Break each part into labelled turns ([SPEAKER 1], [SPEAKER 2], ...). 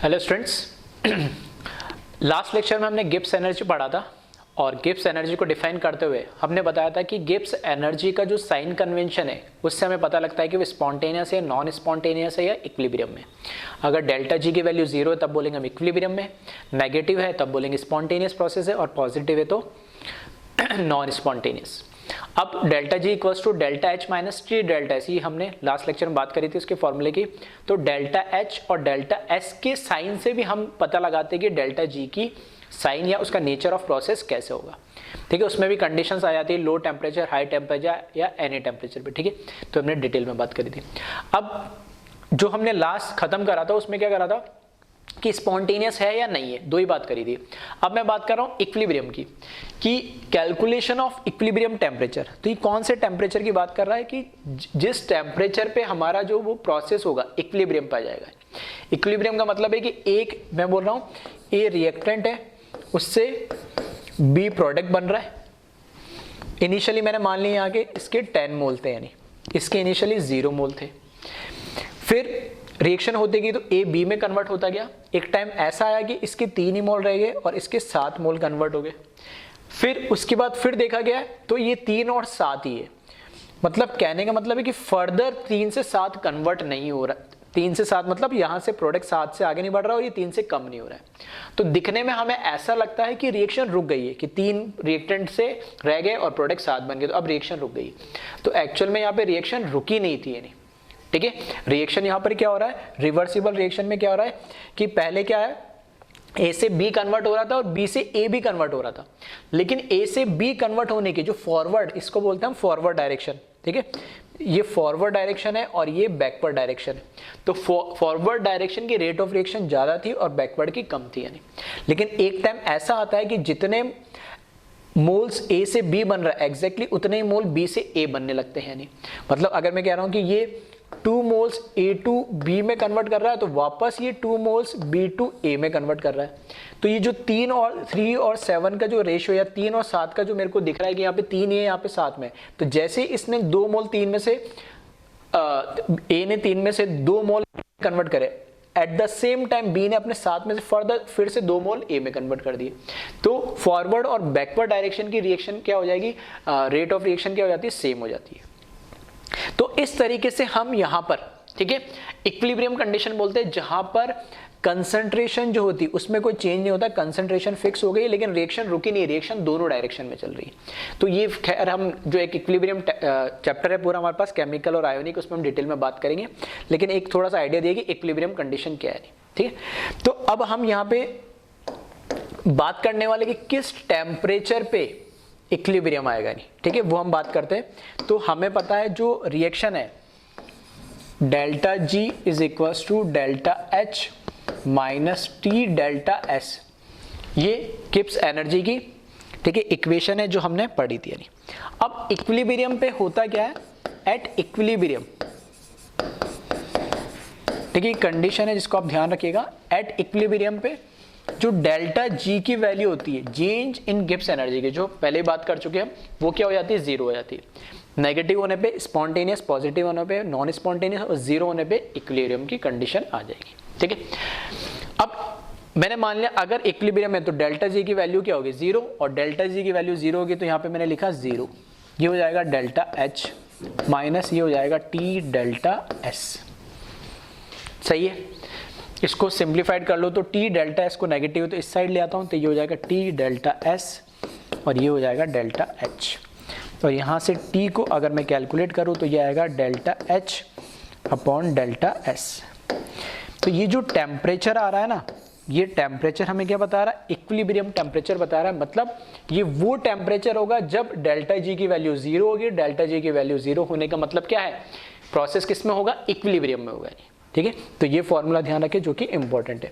[SPEAKER 1] Hello students, last lecture में हमने Gibbs energy पढ़ा था और गिब्स एनर्जी को डिफाइन करते हुए हमने बताया था कि गिब्स एनर्जी का जो साइन कन्वेंशन है उससे हमें पता लगता है कि वो स्पॉन्टेनियस है, नॉन स्पॉन्टेनियस है या इक्विलिब्रियम में। अगर डेल्टा जी की वैल्यू 0 है तब बोलेंगे हम इक्विलिब्रियम में, नेगेटिव है तब बोलेंगे स्पॉन्टेनियस प्रोसेस है और पॉजिटिव है तो नॉन स्पॉन्टेनियस। अब delta G equals to delta H minus T delta S, ये हमने लास्ट लेक्चर में बात करी थी उसके फॉर्मूले की। तो डेल्टा एच और डेल्टा एस के साइन से भी हम पता लगाते हैं कि डेल्टा जी की साइन या उसका नेचर ऑफ प्रोसेस कैसे होगा। ठीक है, उसमें भी कंडीशंस आ जाती है, लो टेम्परेचर, हाई टेम्परेचर या एनी टेम्परेचर पे। ठीक है, तो हमने डिटेल में बात करी थी। अब जो हमने लास्ट खत्म करा था उसमें क्या करा था कि स्पॉन्टेनियस है या नहीं है, दो ही बात करी थी। अब मैं बात कर रहा हूँ इक्विलिब्रियम की, कि कैलकुलेशन ऑफ इक्विलिब्रियम टेम्परेचर। तो ये कौन से टेम्परेचर की बात कर रहा है कि जिस टेम्परेचर पे हमारा जो वो प्रोसेस होगा इक्विलिब्रियम पे आ जाएगा। इक्विलिब्रियम का मतलब है कि एक, मैं बोल रहा हूँ ए रिएक्टेंट है, उससे बी प्रोडक्ट बन रहा है। इनिशियली मैंने मान लिया यहाँ के इसके 10 मोल थे, यानी इसके इनिशियली 0 मोल थे। फिर रिएक्शन होती गई तो ए बी में कन्वर्ट होता गया। एक टाइम ऐसा आया कि इसके 3 ही मोल रह गए और इसके 7 मोल कन्वर्ट हो गए। फिर उसके बाद फिर देखा गया तो ये 3 और 7 ही है। मतलब कहने का मतलब है कि फर्दर 3 से 7 कन्वर्ट नहीं हो रहा। 3 से 7 मतलब यहाँ से प्रोडक्ट 7 से आगे नहीं बढ़ रहा और ये 3 से कम नहीं हो रहा है। तो दिखने में हमें ऐसा लगता है कि रिएक्शन रुक गई है, कि 3 रिएक्टेंट से रह गए और प्रोडक्ट 7 बन गए, तो अब रिएक्शन रुक गई। तो एक्चुअल में यहाँ पे रिएक्शन रुकी नहीं थी, यानी ठीक है। रिएक्शन यहाँ पर क्या हो रहा है, रिवर्सिबल रिएक्शन में क्या हो रहा है कि पहले क्या है, ए से बी कन्वर्ट हो रहा था और बी से ए भी कन्वर्ट हो रहा था। लेकिन ए से बी कन्वर्ट होने की जो फॉरवर्ड, इसको बोलते हैं हम फॉरवर्ड डायरेक्शन। ठीक है, ये फॉरवर्ड डायरेक्शन है और ये बैकवर्ड डायरेक्शन है। तो फॉरवर्ड डायरेक्शन की रेट ऑफ रिएक्शन ज्यादा थी और बैकवर्ड की कम थी, यानी। लेकिन एक टाइम ऐसा आता है कि जितने मोल्स ए से बी बन रहा है एग्जैक्टली उतने ही मोल बी से ए बनने लगते हैं, यानी मतलब अगर मैं कह रहा हूं कि ये 2 मोल्स ए टू बी में कन्वर्ट कर रहा है तो वापस ये 2 मोल्स बी टू ए में कन्वर्ट कर रहा है। तो ये जो 3 और 7 का जो रेशियो या 3 और 7 का जो मेरे को दिख रहा है कि यहाँ पे 3 है यहाँ पे 7 में, तो जैसे इसने 2 मोल 3 में से ए ने 3 में से 2 मोल कन्वर्ट करे, at the same time B ने अपने 7 में से फर्दर फिर से 2 मोल ए में कन्वर्ट कर दिए। तो फॉरवर्ड और बैकवर्ड डायरेक्शन की रिएक्शन क्या हो जाएगी, रेट ऑफ रिएक्शन क्या हो जाती है, सेम हो जाती है। तो इस तरीके से हम यहां पर, ठीक है, इक्विलिब्रियम कंडीशन बोलते हैं जहां पर कंसंट्रेशन जो होती है उसमें कोई चेंज नहीं होता, कंसंट्रेशन फिक्स हो गई लेकिन रिएक्शन रुकी नहीं, रिएक्शन दोनों डायरेक्शन में चल रही है। तो ये खैर हम जो एक इक्विलिब्रियम चैप्टर है पूरा हमारे पास केमिकल और आयोनिक, उसमें हम डिटेल में बात करेंगे, लेकिन एक थोड़ा सा आइडिया दिया कि इक्विलिब्रियम कंडीशन क्या है। ठीक है, तो अब हम यहाँ पे बात करने वाले कि किस टेम्परेचर पे इक्विलिब्रियम आएगा, नहीं ठीक है, वो हम बात करते हैं। तो हमें पता है जो रिएक्शन है delta G is equals to delta H minus T delta S, ये गिब्स एनर्जी की, ठीक है, इक्वेशन है जो हमने पढ़ी थी। यानी अब इक्विलिब्रियम पे होता क्या है, एट इक्विलिब्रियम, ठीक है, कंडीशन है जिसको आप ध्यान रखिएगा। एट इक्विलिब्रियम पे जो डेल्टा जी की वैल्यू होती है चेंज इन गिब्स एनर्जी की, जो पहले बात कर चुके हैं, वो क्या हो जाती है, 0 हो जाती है। नेगेटिव होने पे स्पॉन्टेनियस, पॉजिटिव होने पे नॉन स्पॉन्टेनियस और 0 होने पे इक्विलिब्रियम की कंडीशन आ जाएगी। ठीक है, अब मैंने मान लिया अगर इक्विलिब्रियम है तो डेल्टा जी की वैल्यू क्या होगी, 0, और डेल्टा जी की वैल्यू 0 होगी तो यहाँ पे मैंने लिखा 0, ये हो जाएगा डेल्टा एच माइनस ये हो जाएगा टी डेल्टा एस। सही है, इसको सिंप्लीफाइड कर लो तो टी डेल्टा एस को नेगेटिव तो इस साइड ले आता हूं, तो ये हो जाएगा टी डेल्टा एस और ये हो जाएगा डेल्टा एच। तो यहाँ से टी को अगर मैं कैलकुलेट करूँ तो ये आएगा delta H upon delta S. तो ये जो टेम्परेचर आ रहा है ना, ये टेम्परेचर हमें क्या बता रहा है, इक्विलिब्रियम टेम्परेचर बता रहा है। मतलब ये वो टेम्परेचर होगा जब डेल्टा जी की वैल्यू 0 होगी। डेल्टा जी की वैल्यू 0 होने का मतलब क्या है, प्रोसेस किस में होगा, इक्विलिब्रियम में होगा। ठीक है, तो ये फॉर्मूला ध्यान रखें जो कि इंपॉर्टेंट है।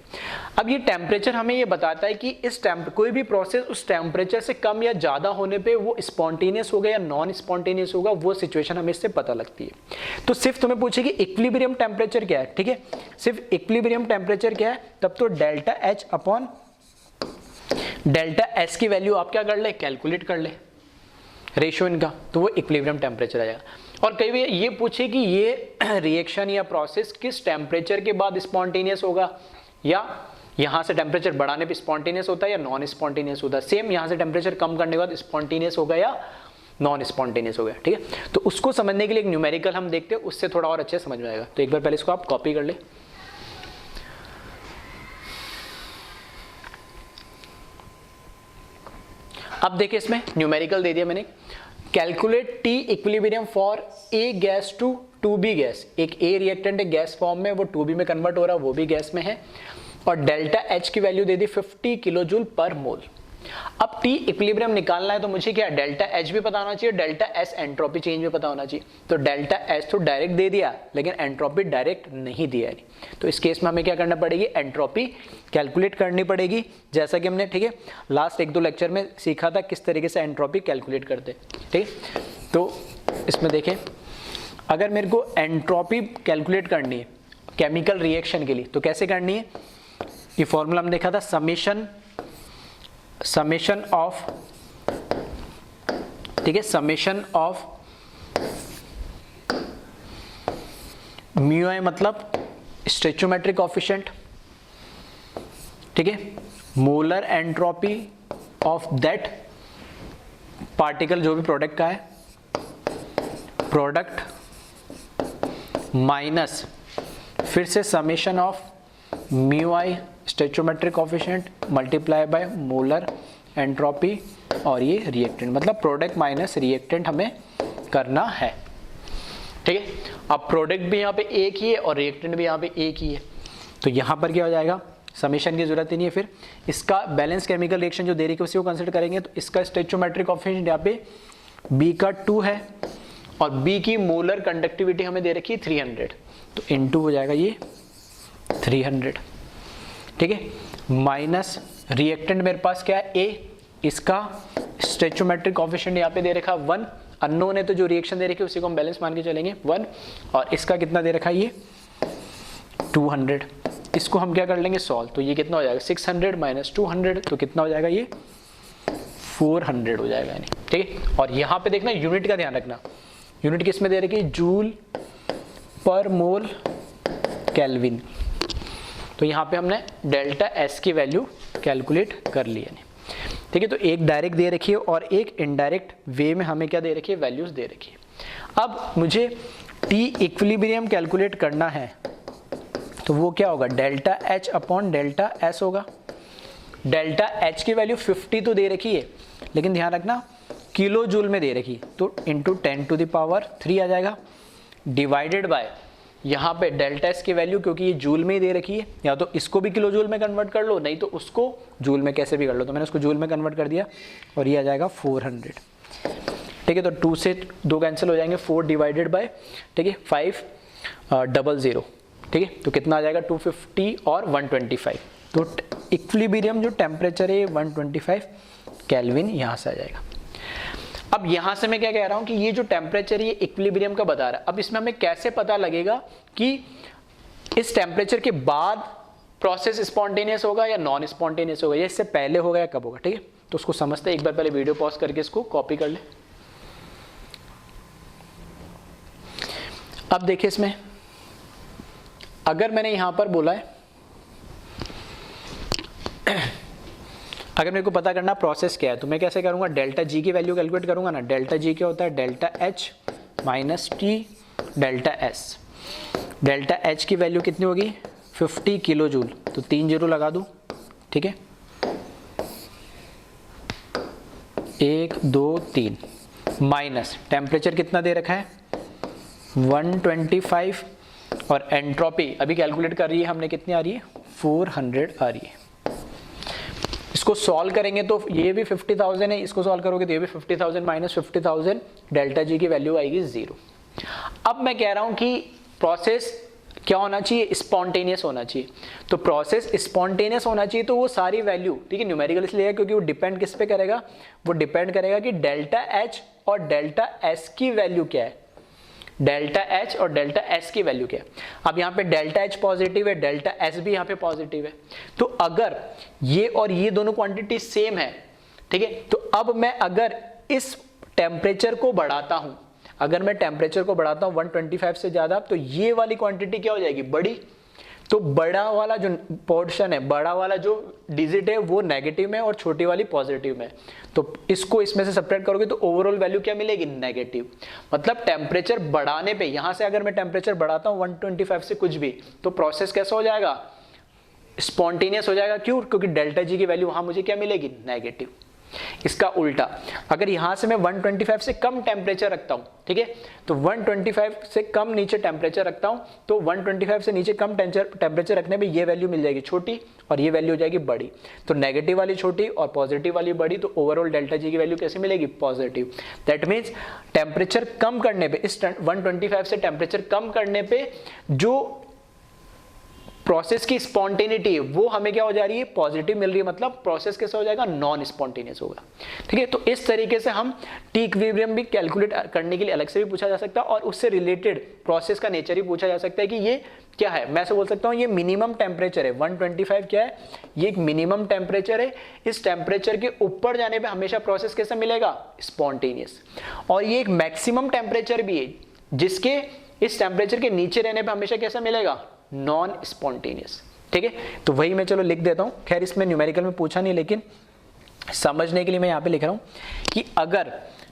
[SPEAKER 1] अब ये टेम्परेचर हमें ये बताता है कि इस कोई भी प्रोसेस उस टेम्परेचर से कम या ज्यादा होने पे वो स्पॉन्टेनियस होगा या नॉन स्पॉन्टेनियस होगा, वो सिचुएशन हमें इससे पता लगती है। तो सिर्फ तुम्हें पूछेगी इक्विलिब्रियम टेम्परेचर क्या है, ठीक है, सिर्फ इक्विलिब्रियम टेम्परेचर क्या है, तब तो delta H upon delta S की वैल्यू आप क्या कर ले, कैलकुलेट कर ले रेशियो इनका, तो वो इक्विलिब्रियम टेम्परेचर आ जाएगा। और कई बार ये पूछे कि ये रिएक्शन या प्रोसेस किस टेम्परेचर के बाद स्पॉन्टेनियस होगा या यहाँ से टेम्परेचर बढ़ाने पे स्पॉन्टेनियस होता है या नॉन स्पॉन्टेनियस होता है, सेम यहाँ से टेम्परेचर कम करने के बाद स्पॉन्टेनियस होगा या नॉन स्पॉन्टेनियस हो गया, ठीक है। तो उसको समझने के लिए एक न्यूमेरिकल हम देखते हैं, उससे थोड़ा और अच्छे समझ में आएगा। तो एक बार पहले इसको आप कॉपी कर ले। अब देखिए इसमें न्यूमेरिकल दे दिया मैंने, calculate T equilibrium for A gas to 2b gas. एक ए रिएक्टेंट है गैस फॉर्म में, वो 2b में कन्वर्ट हो रहा है, वो भी गैस में है, और डेल्टा एच की वैल्यू दे दी 50 किलो जूल पर मोल। अब टी इक्विलिब्रियम निकालना है तो मुझे क्या डेल्टा एच भी पता होना चाहिए, डेल्टा एस एंट्रोपी चेंज भी पता होना चाहिए। तो डेल्टा एच तो डायरेक्ट दे दिया लेकिन एंट्रोपी डायरेक्ट नहीं दिया है, तो इस केस में हमें क्या करना पड़ेगी, एंट्रोपी कैलकुलेट करनी पड़ेगी, जैसा कि हमने, ठीक है, लास्ट 1-2 लेक्चर में सीखा था किस तरीके से एंट्रोपी कैलकुलेट करते, ठीक है। तो इसमें देखें, अगर मेरे को एंट्रोपी कैलकुलेट करनी है केमिकल रिएक्शन के लिए तो कैसे करनी है, ये फॉर्मूला हमने देखा था, समेशन ऑफ, ठीक है, समेशन ऑफ म्यू आई मतलब स्टोइचियोमेट्रिक कोएफिशिएंट, ठीक है, molar entropy of that particle जो भी प्रोडक्ट का है, प्रोडक्ट माइनस फिर से summation of mu I stoichiometric coefficient multiply by molar entropy और ये रिएक्टेंट, मतलब प्रोडक्ट माइनस रिएक्टेंट हमें करना है, ठीक है। अब प्रोडक्ट भी यहाँ पे एक ही है और रिएक्टेंट भी यहाँ पे एक ही है, तो यहाँ पर क्या हो जाएगा, समेशन की जरूरत ही नहीं है। फिर इसका बैलेंस केमिकल रिएक्शन जो दे रही है उसी को कंसिडर करेंगे, तो इसका स्टोइचियोमेट्रिक कोएफिशिएंट यहाँ पे B का 2 है और B की मोलर कंडक्टिविटी हमें दे रखी है 300, तो इनटू हो जाएगा ये 300, ठीक है, माइनस रिएक्टेंट मेरे पास क्या है A, इसका स्टोइचियोमेट्रिक कोएफिशिएंट यहाँ पे दे रखा 1, अननोन है तो जो रिएक्शन दे रखी है उसी को हम बैलेंस मान के चलेंगे 1, और इसका कितना दे रखा है ये 200, इसको हम क्या कर लेंगे सॉल्व, तो ये कितना हो जाएगा 600 माइनस 200, तो कितना हो जाएगा ये 400 हो जाएगा, यानी, ठीक है। और यहाँ पे देखना यूनिट का ध्यान रखना, यूनिट किस में दे रखी है, जूल पर मोल केल्विन, तो यहाँ पे हमने डेल्टा एस की वैल्यू कैलकुलेट कर ली है, ठीक है। तो एक डायरेक्ट दे रखी है और एक इनडायरेक्ट वे में हमें क्या दे रखी है, वैल्यूज दे रखी है। अब मुझे टी इक्विलिब्रियम कैलकुलेट करना है तो वो क्या होगा, delta H upon delta S होगा। डेल्टा एच की वैल्यू 50 तो दे रखी है लेकिन ध्यान रखना किलो जूल में दे रखी है, तो इंटू 10⁻³ आ जाएगा, डिवाइडेड बाय यहाँ पे डेल्टा एस की वैल्यू क्योंकि ये जूल में ही दे रखी है, या तो इसको भी किलो जूल में कन्वर्ट कर लो, नहीं तो उसको जूल में कैसे भी कर लो, तो मैंने उसको जूल में कन्वर्ट कर दिया और ये आ जाएगा 400, ठीक है। तो 2 से 2 कैंसिल हो जाएंगे, 4 डिवाइडेड बाय, ठीक है, 500, ठीक है, तो कितना आ जाएगा 250 और 125, तो इक्विलिब्रियम जो टेम्परेचर है 125 केल्विन यहाँ से आ जाएगा। अब यहां से मैं क्या कह रहा हूं कि ये जो टेम्परेचर ये इक्विलिब्रियम का बता रहा है, अब इसमें हमें कैसे पता लगेगा कि इस टेम्परेचर के बाद प्रोसेस स्पॉन्टेनियस होगा या नॉन स्पॉन्टेनियस होगा, या इससे पहले होगा या कब होगा, ठीक है। तो उसको समझते हैं, एक बार पहले वीडियो पॉज करके इसको कॉपी कर ले। अब देखिए इसमें अगर मैंने यहां पर बोला है अगर मेरे को पता करना प्रोसेस क्या है तो मैं कैसे करूंगा, डेल्टा जी की वैल्यू कैलकुलेट करूंगा ना, डेल्टा जी क्या होता है, delta H minus T delta S. Delta H की वैल्यू कितनी होगी 50 किलो जूल, तो 3 0 लगा दूं, ठीक है, 1 2 3 माइनस टेम्परेचर कितना दे रखा है 125 और एंट्रोपी अभी कैलकुलेट कर रही है हमने, कितनी आ रही है 400 आ रही है। इसको सॉल्व करेंगे तो ये भी 50,000 है, इसको सॉल्व करोगे तो ये भी 50,000 माइनस 50,000, डेल्टा जी की वैल्यू आएगी 0। अब मैं कह रहा हूं कि प्रोसेस क्या होना चाहिए, स्पॉन्टेनियस होना चाहिए, तो प्रोसेस स्पॉन्टेनियस होना चाहिए तो वो सारी वैल्यू, ठीक है, न्यूमेरिकल इसलिए है क्योंकि वो डिपेंड किस पे करेगा, वो डिपेंड करेगा कि डेल्टा एच और डेल्टा एस की वैल्यू क्या है, डेल्टा एच और डेल्टा एस की वैल्यू क्या है। अब यहाँ पे डेल्टा एच पॉजिटिव है, डेल्टा एस भी यहाँ पे पॉजिटिव है, तो अगर ये और ये दोनों क्वांटिटी सेम है, ठीक है, तो अब मैं अगर इस टेम्परेचर को बढ़ाता हूं, अगर मैं टेम्परेचर को बढ़ाता हूं 125 से ज्यादा, तो ये वाली क्वांटिटी क्या हो जाएगी बड़ी, तो बड़ा वाला जो पोर्शन है, बड़ा वाला जो डिजिट है वो नेगेटिव में और छोटी वाली पॉजिटिव में, तो इसको इसमें से सब्ट्रैक्ट करोगे तो ओवरऑल वैल्यू क्या मिलेगी, नेगेटिव। मतलब टेम्परेचर बढ़ाने पे, यहां से अगर मैं टेम्परेचर बढ़ाता हूं 125 से कुछ भी, तो प्रोसेस कैसा हो जाएगा, स्पॉन्टेनियस हो जाएगा। क्यों, क्योंकि डेल्टा जी की वैल्यू वहां मुझे क्या मिलेगी, नेगेटिव। इसका उल्टा, अगर यहां से मैं 125 से कम टेम्परेचर रखता हूं, ठीक है, तो 125 से कम नीचे टेम्परेचर रखता हूं, तो 125 से नीचे कम टेम्परेचर रखने पे ये वैल्यू मिल जाएगी छोटी और ये वैल्यू हो जाएगी बड़ी। तो नेगेटिव वाली छोटी और पॉजिटिव वाली बड़ी, तो ओवरऑल डेल्टा जी की वैल्यू कैसे मिलेगी, पॉजिटिव। दैट मीन्स टेम्परेचर कम करने पे, इस 125 से टेम्परेचर कम करने पे जो प्रोसेस की स्पॉन्टेनिटी है वो हमें क्या हो जा रही है, पॉजिटिव मिल रही है। मतलब प्रोसेस कैसा हो जाएगा, नॉन स्पॉन्टेनियस होगा। ठीक है, तो इस तरीके से हम टी इक्विलिब्रियम भी कैलकुलेट करने के लिए अलग से भी पूछा जा सकता है और उससे रिलेटेड प्रोसेस का नेचर ही पूछा जा सकता है कि ये क्या है। मैं ऐसे बोल सकता हूँ ये मिनिमम टेम्परेचर है, 125 क्या है, ये एक मिनिमम टेम्परेचर है। इस टेम्परेचर के ऊपर जाने पे हमेशा प्रोसेस कैसा मिलेगा, स्पॉन्टेनियस। और ये एक मैक्सिमम टेम्परेचर भी है जिसके इस टेम्परेचर के नीचे रहने पे हमेशा कैसा मिलेगा, नॉन स्पॉन्टेनियस। ठीक है, तो वही मैं चलो लिख देता हूं। खैर इसमें न्यूमेरिकल में पूछा नहीं, लेकिन समझने के लिए मैं यहां पे लिख रहा हूं कि अगर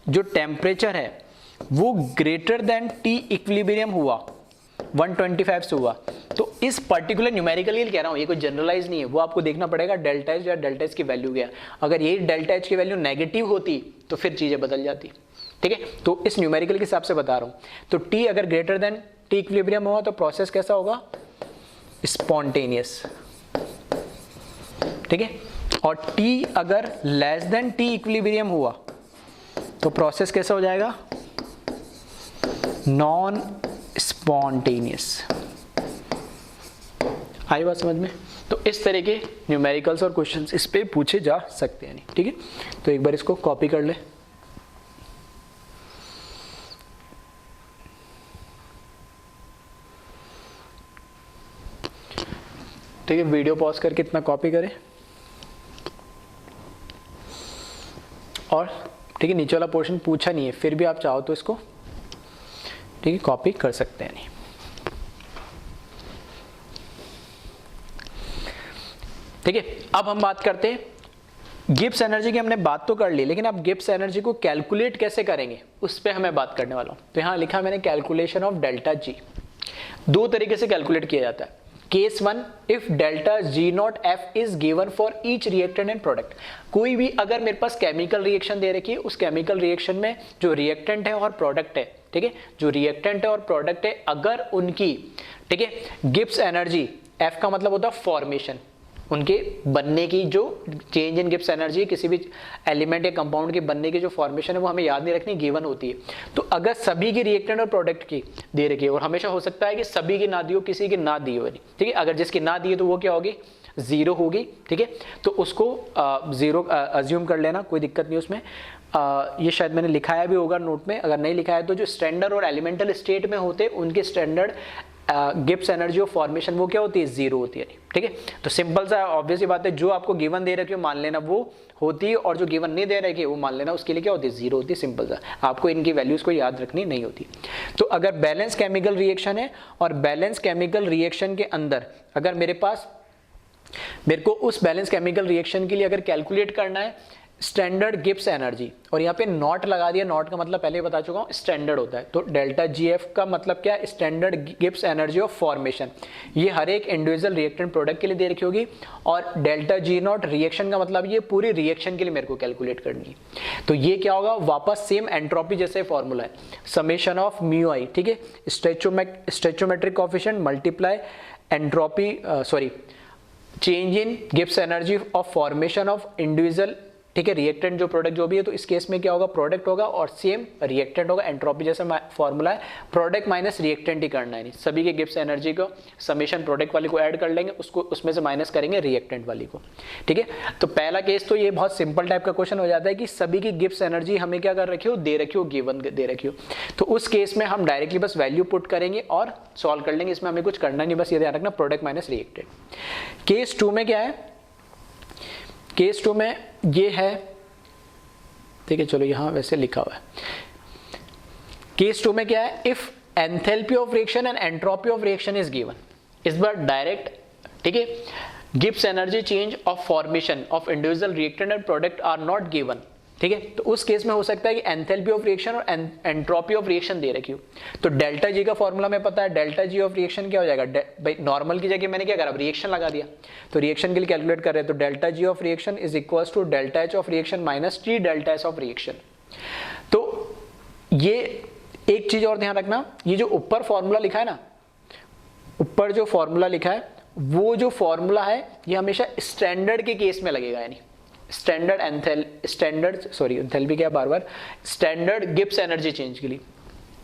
[SPEAKER 1] जो टेम्परेचर है वो ग्रेटर देन टी इक्विलिब्रियम हुआ, 125 से हुआ, तो इस पर्टिकुलर न्यूमेरिकल के लिए कह रहा हूं, ये कोई जनरलाइज नहीं है, वो आपको देखना पड़ेगा डेल्टा एच या डेल्टा एच की वैल्यू क्या है। अगर ये डेल्टा एच की वैल्यू नेगेटिव होती तो फिर चीजें बदल जाती। ठीक है, तो इस न्यूमेरिकल के हिसाब से बता रहा हूं। तो टी अगर ग्रेटर देन टी इक्विलिब्रियम हुआ तो प्रोसेस कैसा होगा, स्पॉन्टेनियस। ठीक है, और टी अगर लेस देन टी इक्विलिब्रियम हुआ तो प्रोसेस कैसा हो जाएगा, नॉन स्पॉन्टेनियस। आई बात समझ में। तो इस तरह के न्यूमेरिकल्स और क्वेश्चंस इस पे पूछे जा सकते हैं। ठीक है, तो एक बार इसको कॉपी कर ले। ठीक है, वीडियो पॉज करके इतना कॉपी करें और ठीक है, नीचे वाला पोर्शन पूछा नहीं है, फिर भी आप चाहो तो इसको ठीक है कॉपी कर सकते हैं। नहीं, ठीक है, अब हम बात करते हैं गिब्स एनर्जी की। हमने बात तो कर ली, लेकिन अब गिब्स एनर्जी को कैलकुलेट कैसे करेंगे उस पर हमें बात करने वाला हूं। तो यहां लिखा मैंने कैलकुलेशन ऑफ डेल्टा जी। दो तरीके से कैलकुलेट किया जाता है। Case 1, if delta G not F is given for each reactant and product. कोई भी अगर मेरे पास केमिकल रिएक्शन दे रखी है, उस केमिकल रिएक्शन में जो रिएक्टेंट है और प्रोडक्ट है, ठीक है, जो रिएक्टेंट है और प्रोडक्ट है, अगर उनकी ठीक है गिब्स एनर्जी, एफ का मतलब होता है फॉर्मेशन, उनके बनने की जो चेंज इन गिब्स एनर्जी, किसी भी एलिमेंट या कंपाउंड के बनने की जो फॉर्मेशन है वो हमें याद नहीं रखनी, गिवन होती है। तो अगर सभी की रिएक्टेंट और प्रोडक्ट की दे रखी है, और हमेशा हो सकता है कि सभी की ना दी हो, किसी की ना दी हो, ठीक है, अगर जिसकी ना दी है तो वो क्या होगी, जीरो होगी। ठीक है, तो उसको जीरो अज्यूम कर लेना, कोई दिक्कत नहीं उसमें। ये शायद मैंने लिखाया भी होगा नोट में, अगर नहीं लिखा है तो जो स्टैंडर्ड और एलिमेंटल स्टेट में होते उनके standard Gibbs energy of formation वो क्या होती है, जीरो होती है। ठीक है, तो सिंपल सा ऑब्वियस ही बात है, जो आपको गिवन दे रखी है मान लेना वो होती है, और जो गिवन नहीं दे रखी है वो मान लेना उसके लिए क्या होती है, जीरो होती है। सिंपल सा, आपको इनकी वैल्यूज को याद रखनी नहीं होती। तो अगर बैलेंस केमिकल रिएक्शन है और बैलेंस केमिकल रिएक्शन के अंदर अगर मेरे को उस बैलेंस केमिकल रिएक्शन के लिए अगर कैलकुलेट करना है स्टैंडर्ड गिब्स एनर्जी, और यहाँ पे नॉट लगा दिया, नॉट का मतलब पहले ही बता चुका हूँ स्टैंडर्ड होता है, तो डेल्टा जी एफ का मतलब क्या है, standard Gibbs energy of formation. ये हर एक इंडिविजुअल रिएक्टेंट प्रोडक्ट के लिए दे रखी होगी, और डेल्टा जी नॉट रिएक्शन का मतलब ये पूरी रिएक्शन के लिए मेरे को कैलकुलेट करनी है। तो ये क्या होगा, वापस सेम एंट्रोपी जैसे फॉर्मूला है, समेशन ऑफ म्यू आई, ठीक है, stoichiometric coefficient multiply entropy change in Gibbs energy of formation of individual, ठीक है, रिएक्टेंट जो प्रोडक्ट जो भी है, तो इस केस में क्या होगा, प्रोडक्ट होगा और सेम रिएक्टेंट होगा, एंट्रोपी जैसा फॉर्मूला है, प्रोडक्ट माइनस रिएक्टेंट ही करना है। नहीं, सभी के गिब्स एनर्जी को समेशन प्रोडक्ट वाली को ऐड कर लेंगे, उसको उसमें से माइनस करेंगे रिएक्टेंट वाली को। ठीक है, तो पहला केस तो ये बहुत सिंपल टाइप का क्वेश्चन हो जाता है कि सभी की गिब्स एनर्जी हमें क्या कर रखी हो, दे रखी हो, गिवन दे रखी हो। तो उस केस में हम डायरेक्टली बस वैल्यू पुट करेंगे और सॉल्व कर लेंगे, इसमें हमें कुछ करना नहीं, बस ये ध्यान रखना प्रोडक्ट माइनस रिएक्टेंट। केस 2 में क्या है, केस 2 में ये है, ठीक है, चलो यहां वैसे लिखा हुआ है। केस 2 में क्या है, if enthalpy of reaction and entropy of reaction is given. इस बार डायरेक्ट, ठीक है, Gibbs energy change of formation of individual reactant and product are not given, ठीक है। तो उस केस में हो सकता है कि एंथैल्पी ऑफ रिएक्शन और एंट्रोपी ऑफ रिएक्शन दे रखी हो। तो डेल्टा जी का फॉर्मूला में पता है, डेल्टा जी ऑफ रिएक्शन क्या हो जाएगा, भाई नॉर्मल की जगह मैंने क्या करा, रिएक्शन लगा दिया, तो रिएक्शन के लिए कैलकुलेट कर रहे हैं, तो delta G of reaction is equal to delta H of reaction minus T delta S of reaction. तो ये एक चीज और ध्यान रखना, ये जो ऊपर फॉर्मूला लिखा है ना, ऊपर जो फॉर्मूला लिखा है वो जो फॉर्मूला है ये हमेशा स्टैंडर्ड के केस में लगेगा, यानी स्टैंडर्ड एंथैल्पी क्या बार बार, स्टैंडर्ड गिब्स एनर्जी चेंज के लिए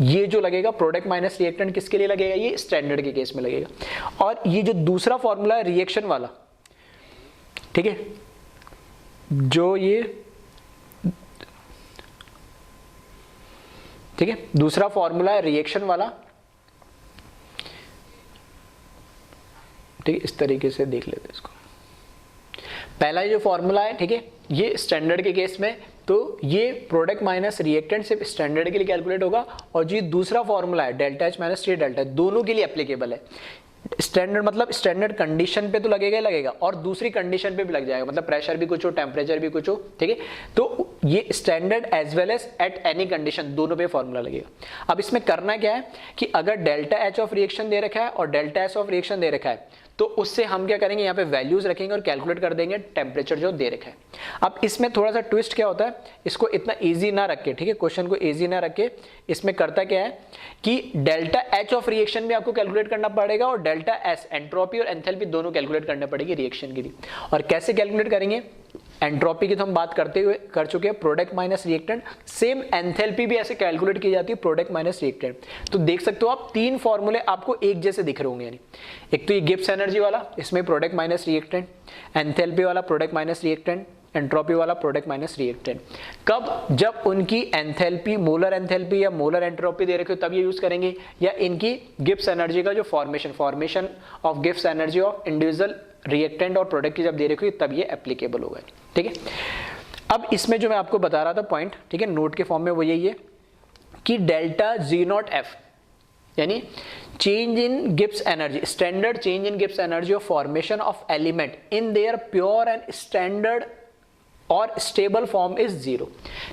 [SPEAKER 1] ये जो लगेगा प्रोडक्ट माइनस रिएक्टेंट किसके लिए लगेगा, ये स्टैंडर्ड के केस में लगेगा। और ये जो दूसरा फॉर्मूला है रिएक्शन वाला, ठीक है, जो ये, ठीक है, दूसरा फॉर्मूला है रिएक्शन वाला, ठीक है, इस तरीके से देख लेते हैं इसको। पहला जो फॉर्मूला है, ठीक है, ये स्टैंडर्ड के केस में, तो ये प्रोडक्ट माइनस रिएक्टेंट सिर्फ स्टैंडर्ड के लिए कैलकुलेट होगा, और जो दूसरा फॉर्मूला है delta H minus T delta, दोनों के लिए एप्लीकेबल है। स्टैंडर्ड मतलब स्टैंडर्ड कंडीशन पे तो लगेगा ही लगेगा, और दूसरी कंडीशन पे भी लग जाएगा, मतलब प्रेशर भी कुछ हो, टेम्परेचर भी कुछ हो, ठीक है। तो ये standard as well as at any condition दोनों पे फॉर्मूला लगेगा। अब इसमें करना क्या है कि अगर डेल्टा एच ऑफ रिएक्शन दे रखा है और डेल्टा एस ऑफ रिएक्शन दे रखा है, तो उससे हम क्या करेंगे, यहाँ पे वैल्यूज रखेंगे और कैलकुलेट कर देंगे टेम्परेचर जो दे रखा है। अब इसमें थोड़ा सा ट्विस्ट क्या होता है, इसको इतना इजी ना रख के, ठीक है, क्वेश्चन को इजी ना रख के, इसमें करता क्या है कि डेल्टा एच ऑफ रिएक्शन भी आपको कैलकुलेट करना पड़ेगा और डेल्टा एस एंट्रोपी और एंथैल्पी दोनों कैलकुलेट करने पड़ेगी रिएक्शन के लिए। और कैसे कैलकुलेट करेंगे, एंट्रोपी की तो हम बात कर चुके हैं, product minus reactant, same enthalpy भी ऐसे कैलकुलेट की जाती है, प्रोडक्ट माइनस रिएक्टेंट। तो देख सकते हो आप तीन फॉर्मूले आपको एक जैसे दिख रहे होंगे, यानी एक तो ये गिब्स एनर्जी वाला, इसमें प्रोडक्ट माइनस रिएक्टेंट, एंथैल्पी वाला प्रोडक्ट माइनस रिएक्टेंट, एंट्रोपी वाला प्रोडक्ट माइनस रिएक्टेंट। कब, जब उनकी एंथैल्पी, मोलर एंथैल्पी या मोलर एंट्रोपी दे रखे हो तब ये यूज करेंगे, या इनकी गिब्स एनर्जी का जो formation of Gibbs energy of individual reactant और प्रोडक्ट की जब दे रखी हो तब ये एप्लीकेबल होगा, ठीक है। अब इसमें जो मैं आपको बता रहा था पॉइंट, ठीक है, नोट के फॉर्म में वो यही है कि डेल्टा जी नॉट एफ यानी change in Gibbs energy, standard change in Gibbs energy of formation of element in their pure and standard और स्टेबल फॉर्म इज जीरो,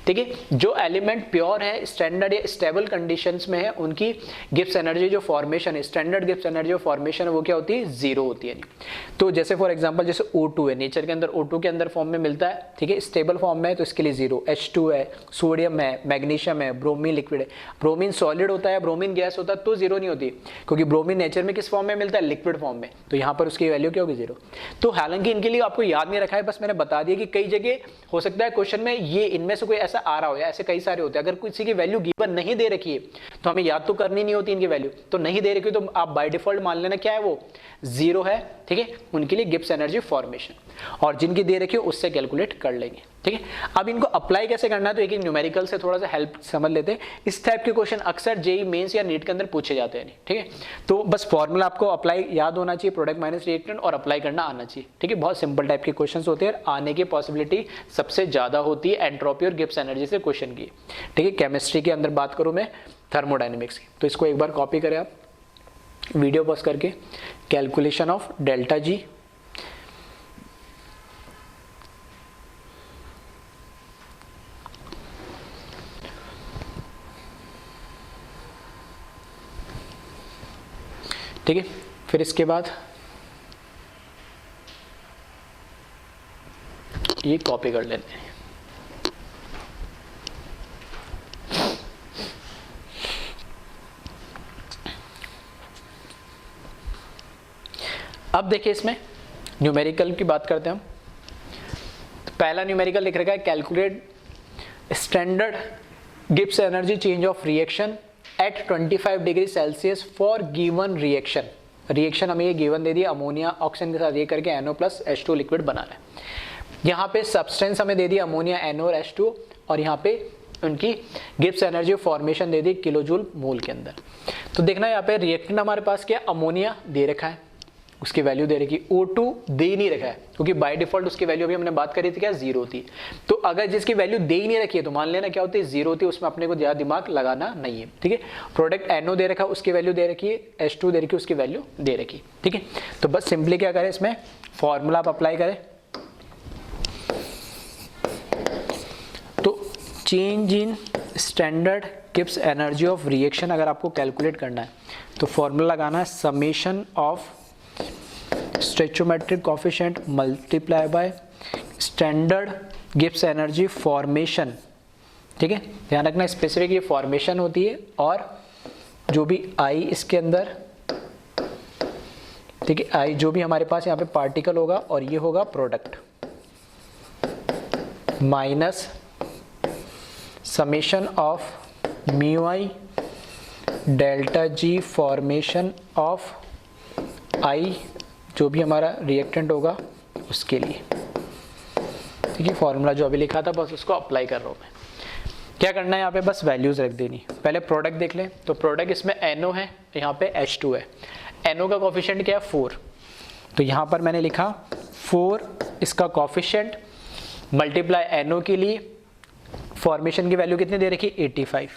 [SPEAKER 1] ठीक है। जो एलिमेंट प्योर है, स्टैंडर्ड या स्टेबल कंडीशंस में है, उनकी गिब्स एनर्जी जो फॉर्मेशन है, standard Gibbs energy of formation है, वो क्या होती है, जीरो होती है। तो जैसे फॉर एग्जांपल जैसे O2 है, नेचर के अंदर O2 के अंदर फॉर्म में मिलता है, ठीक है, स्टेबल फॉर्म में है तो इसके लिए जीरो। H2 है, सोडियम है, मैग्नीशियम है, ब्रोमीन लिक्विड है, ब्रोमीन सॉलिड होता है, ब्रोमीन गैस होता है तो जीरो नहीं होती, क्योंकि ब्रोमीन नेचर में किस फॉर्म में मिलता है, लिक्विड फॉर्म में, तो यहाँ पर उसकी वैल्यू क्या होगी, जीरो। तो हालांकि इनके लिए आपको याद नहीं रखा है, बस मैंने बता दिया कि कई जगह हो सकता है क्वेश्चन में ये इनमें से कोई ऐसा आ रहा हो, या ऐसे कई सारे होते हैं, अगर किसी की वैल्यू गिवन नहीं दे रखी है तो हमें याद तो करनी नहीं होती इनकी वैल्यू, तो नहीं दे रखी तो आप बाय डिफॉल्ट मान लेना क्या है, वो जीरो है, ठीक है। उनके लिए गिब्स एनर्जी फॉर्मेशन, और जिनकी दे रखी है उससे कैलकुलेट कर लेंगे, ठीक है। अब इनको अप्लाई कैसे करना है तो एक एक न्यूमेरिकल से थोड़ा सा हेल्प समझ लेते हैं। इस टाइप के क्वेश्चन अक्सर जेईई मेंस या नीट के अंदर पूछे जाते हैं, ठीक है। तो बस फॉर्मूला आपको अप्लाई याद होना चाहिए, प्रोडक्ट माइनस रिएक्टेंट, और अप्लाई करना आना चाहिए, ठीक है। बहुत सिंपल टाइप के क्वेश्चन होते हैं, आने की पॉसिबिलिटी सबसे ज्यादा होती है एंट्रोपी और गिब्स एनर्जी से क्वेश्चन की, ठीक है। केमिस्ट्री के अंदर बात करूं मैं थर्मोडायनेमिक्स की, तो इसको एक बार कॉपी करें आप वीडियो पॉज करके, कैलकुलेशन ऑफ डेल्टा जी ठीक है। फिर इसके बाद ये कॉपी कर लेते हैं, अब देखिए इसमें न्यूमेरिकल की बात करते हैं हम। तो पहला न्यूमेरिकल लिख रखा है calculate standard Gibbs energy change of reaction at 25 degree Celsius for given reaction. Reaction हमें ये गिवन दे दिया, अमोनिया ऑक्सीजन के साथ ये करके NO+H2 लिक्विड बनाना है। यहाँ पे सब्सटेंस हमें दे दिया अमोनिया NO और H2, और यहाँ पे उनकी गिब्स एनर्जी फॉर्मेशन दे दी किलोजूल मोल के अंदर। तो देखना यहाँ पे रिएक्टेंट हमारे पास क्या, अमोनिया दे रखा है, उसकी वैल्यू दे रखी, O2 दे ही नहीं रखा है क्योंकि बाय डिफॉल्ट उसकी वैल्यू अभी हमने बात करी थी क्या, 0 थी। तो अगर जिसकी वैल्यू दे ही नहीं रखी है तो मान लेना क्या होती है, 0 होती है, उसमें अपने को ज़्यादा दिमाग लगाना नहीं है, ठीक है। प्रोडक्ट NO दे रखा, उसकी वैल्यू दे रखी है, H2 दे रखी, उसकी वैल्यू दे रखी, ठीक है। तो बस सिंपली क्या करें, इसमें फॉर्मूला आप अप्लाई करें। तो चेंज इन स्टैंडर्ड गिव्स एनर्जी ऑफ रिएक्शन अगर आपको कैलकुलेट करना है तो फॉर्मूला लगाना है summation of stoichiometric coefficient multiply by standard गिव्स एनर्जी फॉर्मेशन, ठीक है। ध्यान रखना स्पेसिफिक ये फॉर्मेशन होती है और जो भी आई इसके अंदर, ठीक है, आई जो भी हमारे पास यहाँ पे पार्टिकल होगा और ये होगा product minus summation of mu I delta G formation of I जो भी हमारा रिएक्टेंट होगा उसके लिए, ठीक है। फॉर्मूला जो अभी लिखा था बस उसको अप्लाई कर रहा हूँ मैं। क्या करना है यहाँ पे, बस वैल्यूज रख देनी। पहले प्रोडक्ट देख लें, तो प्रोडक्ट इसमें NO है, यहाँ पे H2 है। NO का कोफिशिएंट क्या है, 4, तो यहाँ पर मैंने लिखा 4 इसका कोफिशिएंट मल्टीप्लाई NO के लिए फॉर्मेशन की वैल्यू कितनी दे रखी, 85,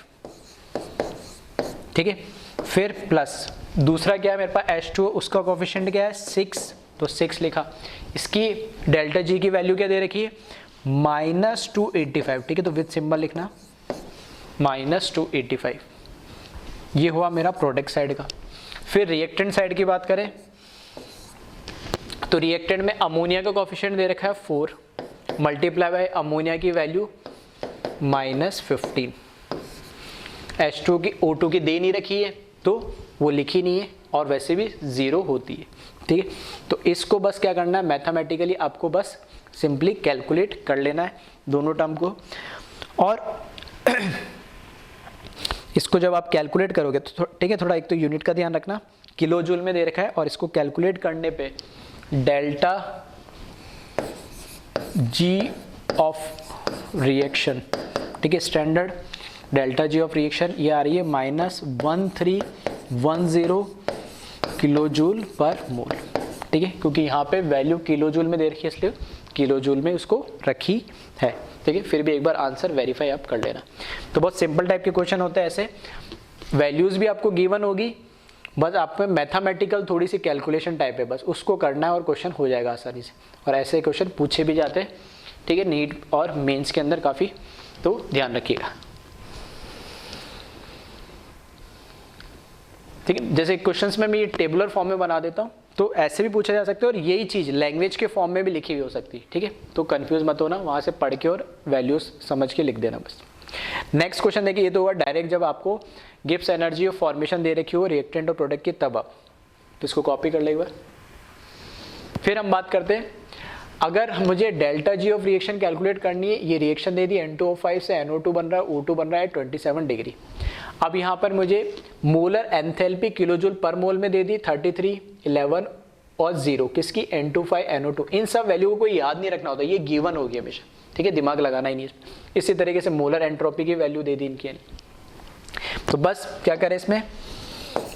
[SPEAKER 1] ठीक है। फिर प्लस दूसरा क्या है मेरे पास H2, उसका कोफिशिएंट क्या है 6, तो 6 लिखा। इसकी डेल्टा जी की वैल्यू क्या दे रखी है, -285, ठीक है। तो विद सिंबल लिखना -285, ये हुआ मेरा प्रोडक्ट साइड का। फिर रिएक्टेंट साइड की बात करें तो रिएक्टेंट में अमोनिया का कोफिशिएंट दे रखा है 4 मल्टीप्लाई बाय अमोनिया की वैल्यू -15, H2 की O2 की दे नहीं रखी है तो वो लिखी नहीं है और वैसे भी 0 होती है, ठीक है। तो इसको बस क्या करना है, मैथमेटिकली आपको बस सिंपली कैलकुलेट कर लेना है दोनों टर्म को। और इसको जब आप कैलकुलेट करोगे तो ठीक है, थोड़ा एक तो यूनिट का ध्यान रखना, किलो जूल में दे रखा है और इसको कैलकुलेट करने पे डेल्टा जी ऑफ रिएक्शन, ठीक है, standard delta G of reaction ये आ रही है -1310 किलो जूल पर मोल, ठीक है, क्योंकि यहाँ पे वैल्यू किलो जूल में दे रखी है इसलिए किलो जूल में उसको रखी है, ठीक है। फिर भी एक बार आंसर वेरीफाई आप कर लेना। तो बहुत सिंपल टाइप के क्वेश्चन होते हैं ऐसे, वैल्यूज भी आपको गिवन होगी, बस आप में मैथमेटिकल थोड़ी सी कैलकुलेशन टाइप है, बस उसको करना है और क्वेश्चन हो जाएगा आसानी से। और ऐसे क्वेश्चन पूछे भी जाते हैं, ठीक है, नीट और मेंस के अंदर काफ़ी, तो ध्यान रखिएगा, ठीक है। जैसे क्वेश्चंस में मैं ये टेबुलर फॉर्म में बना देता हूँ तो ऐसे भी पूछा जा सकता है और यही चीज़ लैंग्वेज के फॉर्म में भी लिखी हुई हो सकती है, ठीक है। तो कंफ्यूज मत होना, वहाँ से पढ़ के और वैल्यूज समझ के लिख देना बस। नेक्स्ट क्वेश्चन देखिए, ये तो हुआ डायरेक्ट जब आपको गिब्स एनर्जी और फॉर्मेशन दे रखी हो रिएक्टेंट और प्रोडक्ट की, तब आप तो इसको कॉपी कर ले एक बार। फिर हम बात करते हैं, अगर मुझे delta G of reaction calculate करनी है, ये रिएक्शन दे दी N2O5 से NO2 बन रहा है, O2 बन रहा है 27 डिग्री। अब यहाँ पर मुझे मोलर एंथैल्पी किलोजूल पर मोल में दे दी 33, 11 और 0, किसकी, N25 NO2। इन सब वैल्यू को कोई याद नहीं रखना होता, ये गिवन होगी हमेशा, ठीक है, दिमाग लगाना ही नहीं। इसी तरीके से मोलर एंट्रोपी की वैल्यू दे दी इनकी, तो बस क्या करें, इसमें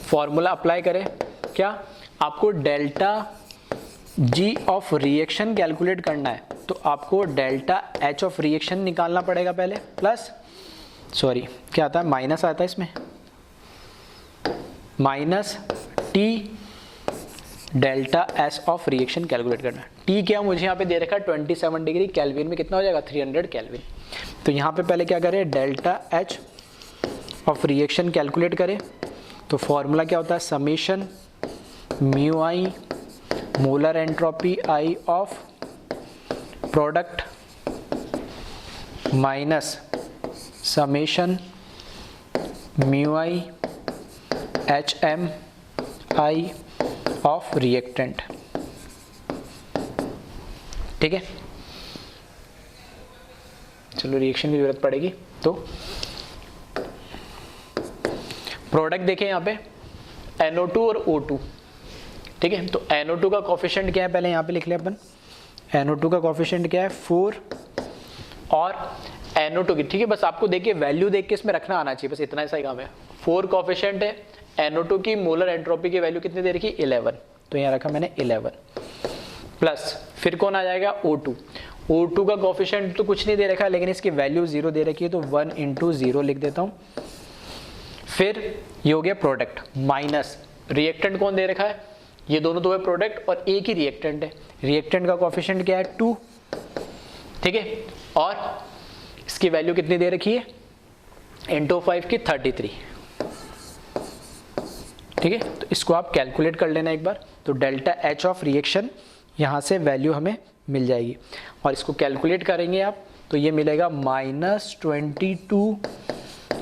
[SPEAKER 1] फॉर्मूला अप्लाई करें। क्या आपको delta G of reaction calculate करना है तो आपको डेल्टा एच ऑफ रिएक्शन निकालना पड़ेगा पहले, प्लस सॉरी क्या आता है, माइनस आता है इसमें, minus T delta S of reaction calculate करना है। टी क्या मुझे यहाँ पे दे रखा है 27 डिग्री, केल्विन में कितना हो जाएगा 300 केल्विन। तो यहाँ पे पहले क्या करें, delta H of reaction calculate करें। तो फॉर्मूला क्या होता है, summation mu I molar entropy I of product minus summation mu I H M I of reactant, ठीक है। चलो रिएक्शन की जरूरत पड़ेगी, तो प्रोडक्ट देखें यहाँ पे NO2 और O2, ठीक है। तो NO2 का कोफिशिएंट क्या है, पहले यहाँ पे लिख ले अपन, NO2 का कोफिशिएंट क्या है 4 और NO2 की, ठीक है। बस आपको देखिए वैल्यू देख के इसमें रखना आना चाहिए, बस इतना ऐसा ही काम है। 4 कोफिशिएंट है, NO2 की मोलर एंट्रोपी की वैल्यू कितनी दे रखी, 11, तो यहाँ रखा मैंने 11 प्लस फिर कौन आ जाएगा O2। O2 का कोफिशिएंट तो कुछ नहीं दे रखा है, लेकिन इसकी वैल्यू 0 दे रखी है, तो 1 × 0 लिख देता हूँ। फिर ये हो गया प्रोडक्ट माइनस रिएक्टेंट कौन दे रखा है, ये दोनों तो है प्रोडक्ट और एक ही रिएक्टेंट है। रिएक्टेंट का कोफिशिएंट क्या है 2, ठीक है, और इसकी वैल्यू कितनी दे रखी है × 5 की 33, ठीक है। तो इसको आप कैलकुलेट कर लेना एक बार। तो डेल्टा एच ऑफ रिएक्शन यहाँ से वैल्यू हमें मिल जाएगी और इसको कैलकुलेट करेंगे आप तो ये मिलेगा -22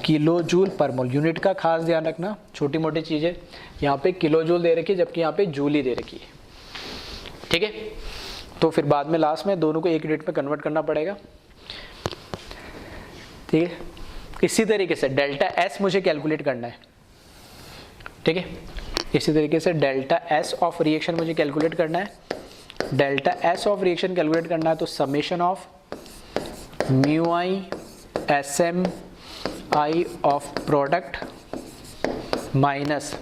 [SPEAKER 1] किलो जूल पर मोल। यूनिट का खास ध्यान रखना, छोटी मोटी चीज़ें, यहाँ पे किलो जूल दे रखी है जबकि यहाँ पे जूल ही दे रखी है, ठीक है। तो फिर बाद में लास्ट में दोनों को एक यूनिट में कन्वर्ट करना पड़ेगा, ठीक है। इसी तरीके से डेल्टा एस मुझे कैलकुलेट करना है, ठीक है। इसी तरीके से डेल्टा एस ऑफ रिएक्शन मुझे कैलकुलेट करना है। Delta S of reaction calculate करना है तो summation of mu I SM I of product minus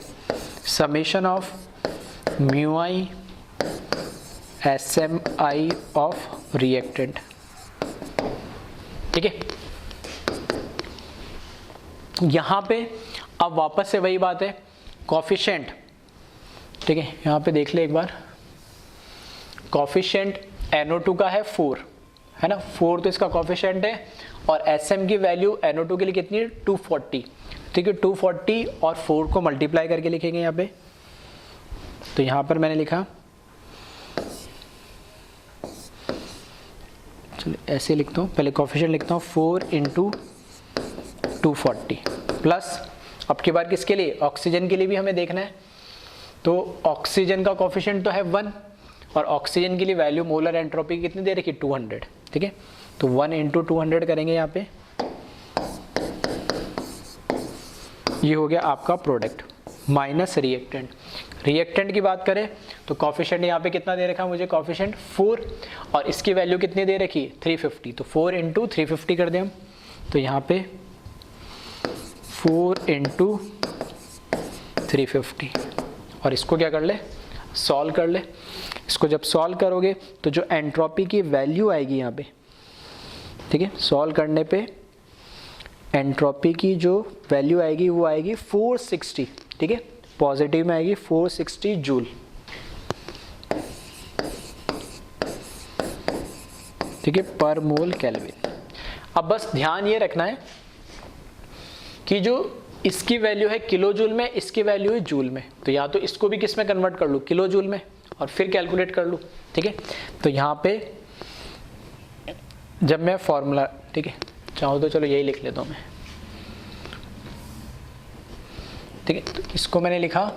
[SPEAKER 1] summation of mu I SM I of reactant, ठीक है। यहाँ पे अब वापस से वही बात है, कॉफिशिएंट, ठीक है। यहाँ पे देख ले एक बार, कॉफिशिएंट NO2 का है 4, है ना, 4 तो इसका कॉफिशिएंट है और SM की वैल्यू NO2 के लिए कितनी है 240, ठीक है। 240 और 4 को मल्टीप्लाई करके लिखेंगे यहाँ पे। तो यहाँ पर मैंने लिखा, चलिए ऐसे लिखता हूँ, पहले कॉफिशिएंट लिखता हूँ 4 × 240 प्लस अब की बार किसके लिए, ऑक्सीजन के लिए भी हमें देखना है। तो ऑक्सीजन का कॉफिशिएंट तो है 1 और ऑक्सीजन के लिए वैल्यू मोलर एंट्रोपी कितनी दे रखी 200, ठीक है। तो 1 × 200 करेंगे यहाँ पे, ये हो गया आपका प्रोडक्ट माइनस रिएक्टेंट। रिएक्टेंट की बात करें तो कॉफिशिएंट यहाँ पे कितना दे रखा है मुझे, कॉफिशिएंट 4 और इसकी वैल्यू कितनी दे रखी 350, तो 4 × 350 कर दें हम। तो यहाँ पे 4 × 350 और इसको क्या कर ले, सॉल्व कर ले। इसको जब सॉल्व करोगे तो जो एंट्रोपी की वैल्यू आएगी यहाँ पे, ठीक है, सॉल्व करने पे एंट्रोपी की जो वैल्यू आएगी वो आएगी 460, ठीक है, पॉजिटिव में आएगी 460 जूल, ठीक है, पर मोल केल्विन। अब बस ध्यान ये रखना है कि जो इसकी वैल्यू है किलो जूल में, इसकी वैल्यू है जूल में, तो या तो इसको भी किस में कन्वर्ट कर लूँ, किलो जूल में, और फिर कैलकुलेट कर लूँ, ठीक है। तो यहाँ पे जब मैं फॉर्मूला, ठीक है, चाहूँ तो चलो यही लिख लेता हूँ मैं, ठीक है। तो इसको मैंने लिखा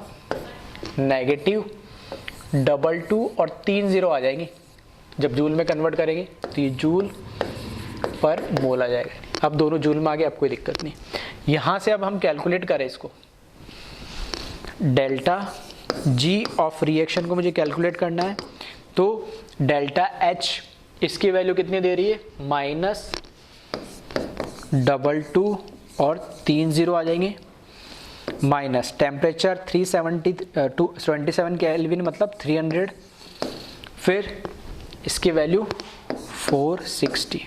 [SPEAKER 1] -2 और 3 0 आ जाएंगी जब जूल में कन्वर्ट करेंगे, तो ये जूल पर मोल आ जाएगा। अब दोनों जूल में आ गए, अब कोई दिक्कत नहीं। यहाँ से अब हम कैलकुलेट करें इसको, डेल्टा G ऑफ रिएक्शन को मुझे कैलकुलेट करना है। तो डेल्टा H इसकी वैल्यू कितनी दे रही है, -22 और 3 0 आ जाएंगे, माइनस टेम्परेचर 327 केल्विन मतलब 300, फिर इसकी वैल्यू 460।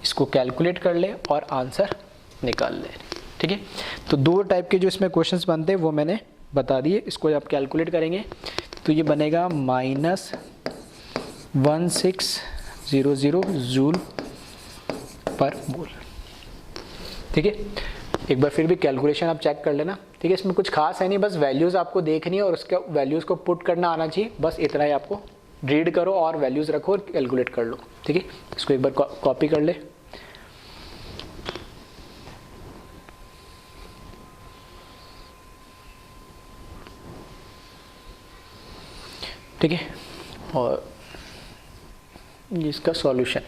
[SPEAKER 1] इसको कैलकुलेट कर ले और आंसर निकाल ले, ठीक है। तो 2 टाइप के जो इसमें क्वेश्चंस बनते हैं वो मैंने बता दिए। इसको जब कैलकुलेट करेंगे तो ये बनेगा -1600 जूल पर मोल, ठीक है। एक बार फिर भी कैलकुलेशन आप चेक कर लेना, ठीक है। इसमें कुछ खास है नहीं, बस वैल्यूज़ आपको देखनी है और उसके वैल्यूज़ को पुट करना आना चाहिए, बस इतना ही। आपको रीड करो और वैल्यूज़ रखो और कैलकुलेट कर लो, ठीक है। इसको एक बार कॉपी कर ले, ठीक है, और इसका सॉल्यूशन।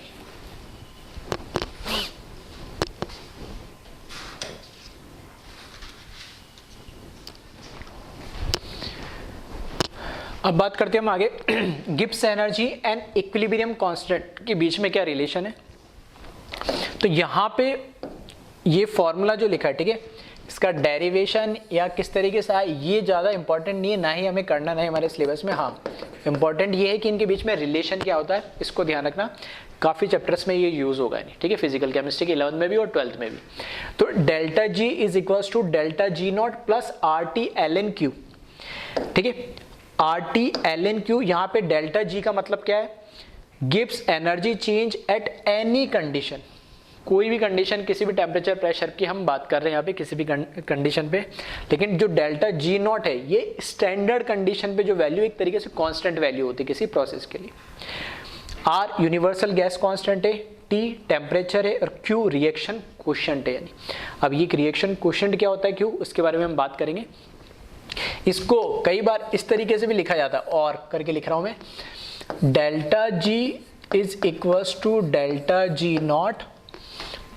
[SPEAKER 1] अब बात करते हैं हम आगे, Gibbs energy and equilibrium constant के बीच में क्या रिलेशन है। तो यहाँ पे ये फॉर्मूला जो लिखा है, ठीक है, इसका डेरिवेशन या किस तरीके से आया ये ज़्यादा इंपॉर्टेंट नहीं है, ना ही हमें करना, नहीं हमारे सिलेबस में। हाँ, इंपॉर्टेंट ये है कि इनके बीच में रिलेशन क्या होता है, इसको ध्यान रखना, काफ़ी चैप्टर्स में ये यूज़ होगा नहीं, ठीक है, फिजिकल केमिस्ट्री के 11th में भी और 12th में भी। तो delta G is equals to delta G naught plus R T L N Q, ठीक है। R T L N Q, यहाँ पे डेल्टा जी का मतलब क्या है, गिव्स energy change at any condition, कोई भी कंडीशन, किसी भी टेम्परेचर प्रेशर की हम बात कर रहे हैं यहाँ पे, किसी भी कंडीशन पे। लेकिन जो डेल्टा जी नॉट है ये स्टैंडर्ड कंडीशन पे जो वैल्यू एक तरीके से कांस्टेंट वैल्यू होती है किसी प्रोसेस के लिए। आर यूनिवर्सल गैस कांस्टेंट है, टी टेम्परेचर है और क्यू रिएक्शन कोशेंट है। यानी अब ये रिएक्शन कोशेंट क्या होता है, क्यू, उसके बारे में हम बात करेंगे। इसको कई बार इस तरीके से भी लिखा जाता है, और करके लिख रहा हूं मैं, delta G is equals to delta G naught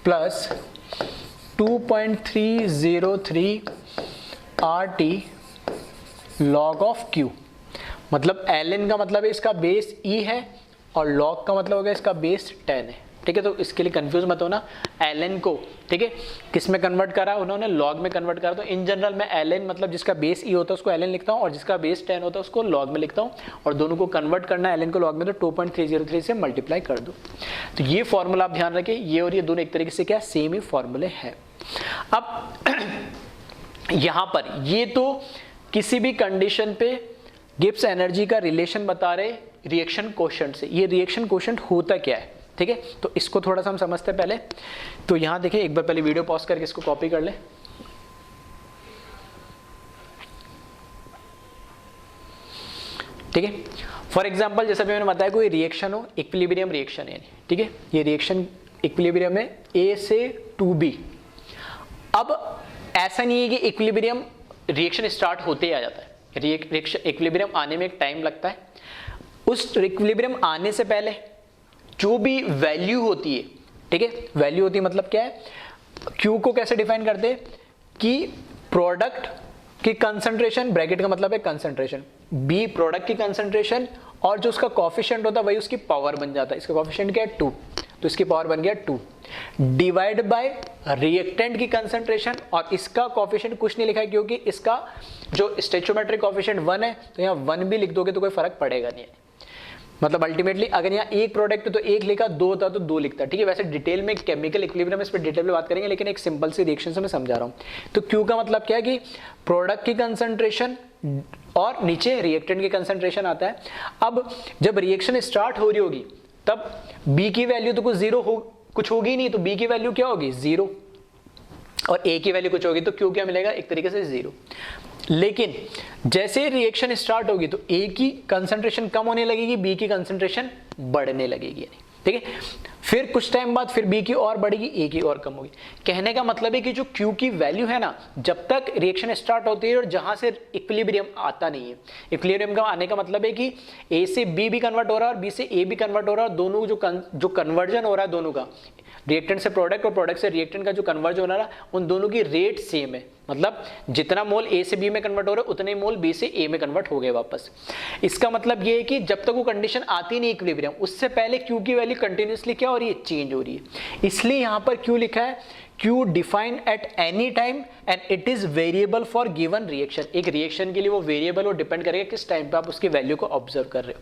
[SPEAKER 1] plus 2.303 RT log of Q। मतलब ln का मतलब है इसका बेस E है और log का मतलब होगा इसका बेस 10 है, ठीक है। तो इसके लिए कंफ्यूज मत होना, ln को, ठीक है, किस में कन्वर्ट करा उन्होंने, log में कन्वर्ट करा। तो इन जनरल मैं ln मतलब जिसका बेस E होता है उसको ln लिखता हूँ और जिसका बेस 10 होता है उसको log में लिखता हूँ, और दोनों को कन्वर्ट करना है ln को log में, तो 2.303 से मल्टीप्लाई कर दो। तो ये फॉर्मूला आप ध्यान रखें, ये और ये दोनों एक तरीके से क्या सेम ही फॉर्मूले हैं। अब यहां पर ये तो किसी भी कंडीशन पे गिब्स एनर्जी का रिलेशन बता रहे रिएक्शन कोशेंट से। ये रिएक्शन कोशेंट होता क्या है, ठीक है, तो इसको थोड़ा सा हम समझते हैं पहले। तो यहां देखिए, एक बार पहले वीडियो पॉज करके इसको कॉपी कर ले। ठीक है, फॉर एग्जांपल जैसा भी मैंने बताया, कोई रिएक्शन हो, इक्विलिब्रियम रिएक्शन है, ठीक है, ये रिएक्शन इक्विलिब्रियम है A से 2B। अब ऐसा नहीं है कि इक्विलिब्रियम रिएक्शन स्टार्ट होते ही आ जाता है, इक्विलिब्रियम आने में एक टाइम लगता है। उस इक्विलिब्रियम आने से पहले जो भी वैल्यू होती है, ठीक है, वैल्यू होती है मतलब क्या है, Q को कैसे डिफाइन करते हैं कि प्रोडक्ट की कंसंट्रेशन, ब्रैकेट का मतलब है कंसंट्रेशन, B प्रोडक्ट की कंसंट्रेशन, और जो उसका कोफिशिएंट होता है वही उसकी पावर बन जाता है। इसका कोफिशिएंट क्या है 2, तो इसकी पावर बन गया 2, डिवाइड बाय रिएक्टेंट की कंसंट्रेशन, और इसका कोफिशिएंट कुछ नहीं लिखा है क्योंकि इसका जो स्टोइचोमेट्रिक कोफिशिएंट 1 है, तो यहाँ 1 भी लिख दोगे तो कोई फर्क पड़ेगा नहीं है। मतलब अल्टीमेटली अगर यहाँ एक प्रोडक्ट तो एक लिखा, 2 होता तो 2 लिखता, ठीक है। वैसे डिटेल में केमिकल इक्विलिब्रियम इस पर डिटेल में बात करेंगे, लेकिन एक सिंपल सी रिएक्शन से मैं समझा रहा हूँ। तो Q का मतलब क्या है कि प्रोडक्ट की कंसंट्रेशन और नीचे रिएक्टेंट की कंसंट्रेशन आता है। अब जब रिएक्शन स्टार्ट हो रही होगी तब B की वैल्यू तो कुछ होगी नहीं, तो B की वैल्यू क्या होगी 0, और A की वैल्यू कुछ होगी, तो Q क्या मिलेगा एक तरीके से 0। लेकिन जैसे रिएक्शन स्टार्ट होगी तो A की कंसंट्रेशन कम होने लगेगी, B की कंसंट्रेशन बढ़ने लगेगी, ठीक है। फिर कुछ टाइम बाद फिर B की और बढ़ेगी, A की और कम होगी। कहने का मतलब है कि जो Q की वैल्यू है ना, जब तक रिएक्शन स्टार्ट होती है और जहां से इक्विलिब्रियम आता नहीं है, इक्विलिब्रियम का आने का मतलब है कि A से B भी कन्वर्ट हो रहा है और B से A भी कन्वर्ट हो रहा है, दोनों जो कन्वर्जन हो रहा है दोनों का, रिएक्टेंट से प्रोडक्ट और प्रोडक्ट से रिएक्टेंट का जो कन्वर्जन हो रहा है, उन दोनों की रेट सेम है। मतलब जितना मोल A से B में कन्वर्ट हो रहा है उतने मोल B से A में कन्वर्ट हो गए वापस। इसका मतलब ये है कि जब तक वो कंडीशन आती नहीं इक्विलिब्रियम, उससे पहले Q की वैल्यू कंटिन्यूअसली क्या हो रही है, चेंज हो रही है। इसलिए यहां पर Q लिखा है, Q defined at any time and it is variable for given reaction. एक रिएक्शन के लिए वो वेरिएबल और डिपेंड करेगा किस टाइम पे आप उसकी वैल्यू को ऑब्जर्व कर रहे हो।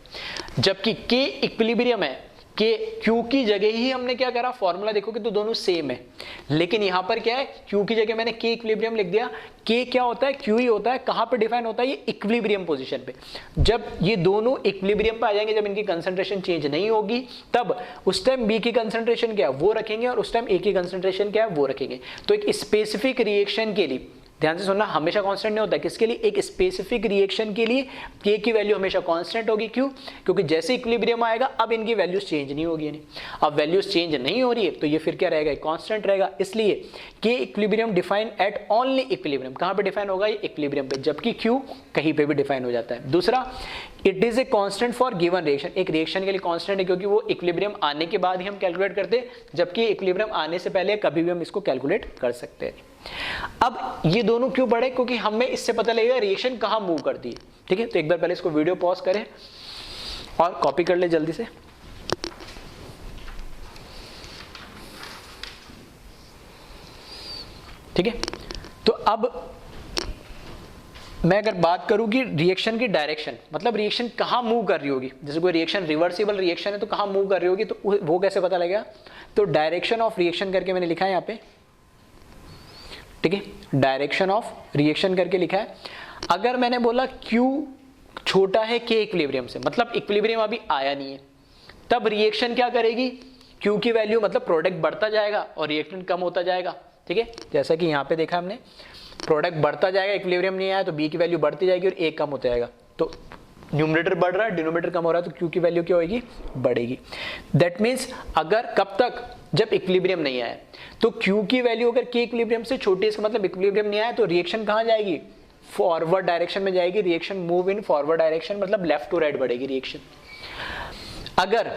[SPEAKER 1] जबकि K इक्विलिब्रियम है, कि Q की जगह ही हमने क्या करा, फॉर्मूला देखोगे तो दोनों सेम है, लेकिन यहां पर क्या है, Q की जगह मैंने K इक्विलिब्रियम लिख दिया। K क्या होता है, Q ही होता है। कहां पे डिफाइन होता है, ये इक्विलिब्रियम पोजीशन पे। जब ये दोनों इक्विलिब्रियम पे आ जाएंगे, जब इनकी कंसंट्रेशन चेंज नहीं होगी, तब उस टाइम B की कंसंट्रेशन क्या है वो रखेंगे और उस टाइम A की कंसंट्रेशन क्या है वो रखेंगे। तो एक स्पेसिफिक रिएक्शन के लिए, ध्यान से सुनना, हमेशा कांस्टेंट नहीं होता। किसके लिए, एक स्पेसिफिक रिएक्शन के लिए K की वैल्यू हमेशा कांस्टेंट होगी। क्यों, क्योंकि जैसे इक्विलिब्रियम आएगा अब इनकी वैल्यूज चेंज नहीं होगी। नहीं, अब वैल्यूज चेंज नहीं हो रही है तो ये फिर क्या रहेगा, कांस्टेंट रहेगा। इसलिए K equilibrium define at only equilibrium. कहां पे डिफाइन होगा, ये इक्विलिब्रियम पे, जबकि Q कहीं पे भी डिफाइन हो जाता है। दूसरा, it is a constant for given reaction. एक रिएक्शन के लिए कांस्टेंट है क्योंकि वो इक्विलिब्रियम आने के बाद ही हम कैलकुलेट करते हैं, जबकि इक्विलिब्रियम आने से पहले कभी भी हम इसको कैलकुलेट कर सकते हैं। अब ये दोनों क्यों बढ़े, क्योंकि हमें इससे पता लगेगा रिएक्शन कहां मूव करती है, ठीक है। तो एक बार पहले इसको वीडियो पॉज करें और कॉपी कर ले जल्दी से। ठीक है। तो अब मैं अगर बात करूं कि रिएक्शन की डायरेक्शन, मतलब रिएक्शन कहां मूव कर रही होगी, जैसे कोई रिएक्शन रिवर्सिबल रिएक्शन है तो कहां मूव कर रही होगी, तो वो कैसे पता लगेगा, तो डायरेक्शन ऑफ रिएक्शन करके मैंने लिखा है यहाँ पे, ठीक है, डायरेक्शन ऑफ रिएक्शन करके लिखा है। अगर मैंने बोला Q छोटा है K इक्विलिब्रियम से, मतलब इक्विलिब्रियम अभी आया नहीं है, तब रिएक्शन क्या करेगी, Q की वैल्यू मतलब प्रोडक्ट बढ़ता जाएगा और रिएक्टेंट कम होता जाएगा, ठीक है। जैसा कि यहाँ पे देखा हमने, प्रोडक्ट बढ़ता जाएगा, इक्विलिब्रियम नहीं आया तो B की वैल्यू बढ़ती जाएगी और A कम होता जाएगा, तो न्यूमरेटर बढ़ रहा है, डिनोमिनेटर कम हो रहा है, तो Q की वैल्यू क्या होगी, बढ़ेगी। दैट मीन्स अगर कब तक, जब इक्विलिब्रियम नहीं आया, तो Q की वैल्यू अगर K इक्विलिब्रियम से छोटी है, इसका मतलब इक्विलिब्रियम नहीं आया, तो रिएक्शन कहाँ जाएगी, फॉरवर्ड डायरेक्शन में जाएगी। Reaction move in forward direction, मतलब लेफ्ट टू राइट बढ़ेगी रिएक्शन। अगर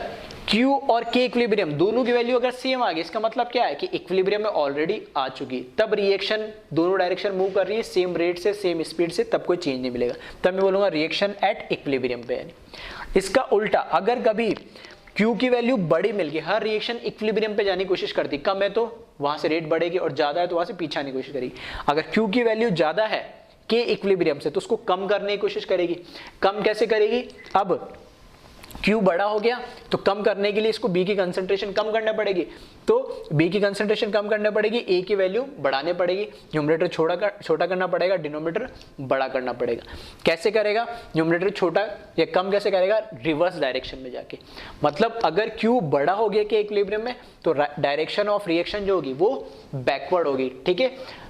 [SPEAKER 1] Q और K इक्विलिब्रियम दोनों की वैल्यू अगर सेम आ गई, इसका मतलब क्या है कि इक्विलिब्रियम में ऑलरेडी आ चुकी, तब रिएक्शन दोनों डायरेक्शन मूव कर रही है सेम रेट से, सेम स्पीड से, तब कोई चेंज नहीं मिलेगा, तब मैं बोलूंगा रिएक्शन एट इक्विलिब्रियम पे। यानी इसका उल्टा, अगर कभी Q की वैल्यू बड़ी मिल गई, हर रिएक्शन इक्विलिब्रियम पे जाने की कोशिश करती, कम है तो वहां से रेट बढ़ेगी और ज्यादा है तो वहां से पीछे आने की कोशिश करेगी। अगर Q की वैल्यू ज्यादा है K इक्विलिब्रियम से, तो उसको कम करने की कोशिश करेगी। कम कैसे करेगी, अब Q बड़ा हो गया तो कम करने के लिए इसको B की कंसंट्रेशन कम करना पड़ेगी, तो B की कंसंट्रेशन कम करना पड़ेगी, A की वैल्यू बढ़ाने पड़ेगी, न्यूमरेटर छोटा करना पड़ेगा, डिनोमिनेटर बड़ा करना पड़ेगा। कैसे करेगा, न्यूमरेटर छोटा या कम कैसे करेगा, रिवर्स डायरेक्शन में जाके। मतलब अगर Q बड़ा हो गया K इक्विलिब्रियम में, तो डायरेक्शन ऑफ रिएक्शन जो होगी वो बैकवर्ड होगी, ठीक है,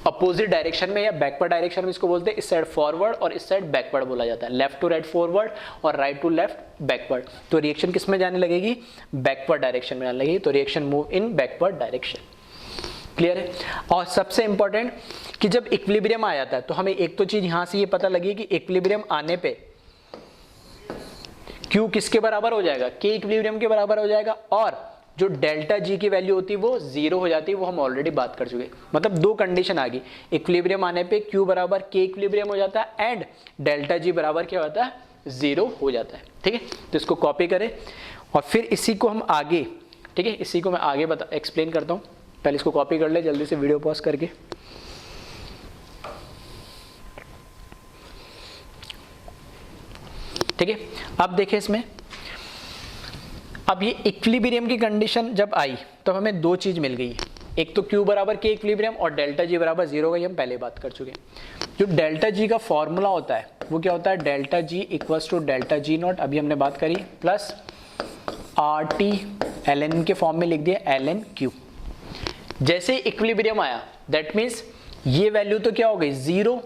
[SPEAKER 1] अपोजिट डायरेक्शन में या बैकवर्ड डायरेक्शन में इसको बोलते हैं। इस साइड फॉरवर्ड और इस साइड बैकवर्ड बोला जाता है, लेफ्ट टू राइट फॉरवर्ड और राइट टू लेफ्ट बैकवर्ड। तो रिएक्शन किस में जाने लगेगी, बैकवर्ड डायरेक्शन में जाने लगेगी, तो reaction move in backward direction. Clear है। और सबसे इंपॉर्टेंट कि जब इक्विलिब्रियम आ जाता है तो हमें एक तो चीज यहां से ये पता लगी कि इक्विलिब्रियम आने पे Q किसके बराबर हो जाएगा, K इक्विलिब्रियम के बराबर हो जाएगा, और जो डेल्टा जी की वैल्यू होती है वो जीरो हो जाती है, वो हम ऑलरेडी बात कर चुके। मतलब दो कंडीशन आ गई, इक्विलिब्रियम आने पे Q बराबर K इक्विलिब्रियम हो जाता है एंड डेल्टा जी बराबर क्या होता है, जीरो हो जाता है, ठीक है। तो इसको कॉपी करें और फिर इसी को हम आगे, ठीक है, इसी को मैं आगे एक्सप्लेन करता हूँ। पहले इसको कॉपी कर ले जल्दी से वीडियो पॉज करके। ठीक है, अब देखें इसमें, अब ये इक्विलिब्रियम की कंडीशन जब आई तो हमें दो चीज मिल गई, एक तो Q बराबर K इक्विलिब्रियम और डेल्टा जी बराबर जीरो का, हम पहले बात कर चुके हैं। जो डेल्टा जी का फॉर्मूला होता है वो क्या होता है, delta G equals to delta G naught, अभी हमने बात करी, प्लस RT ln के फॉर्म में लिख दिया ln Q। जैसे इक्विलिब्रियम आया दैट मीन्स ये वैल्यू तो क्या हो गई, zero.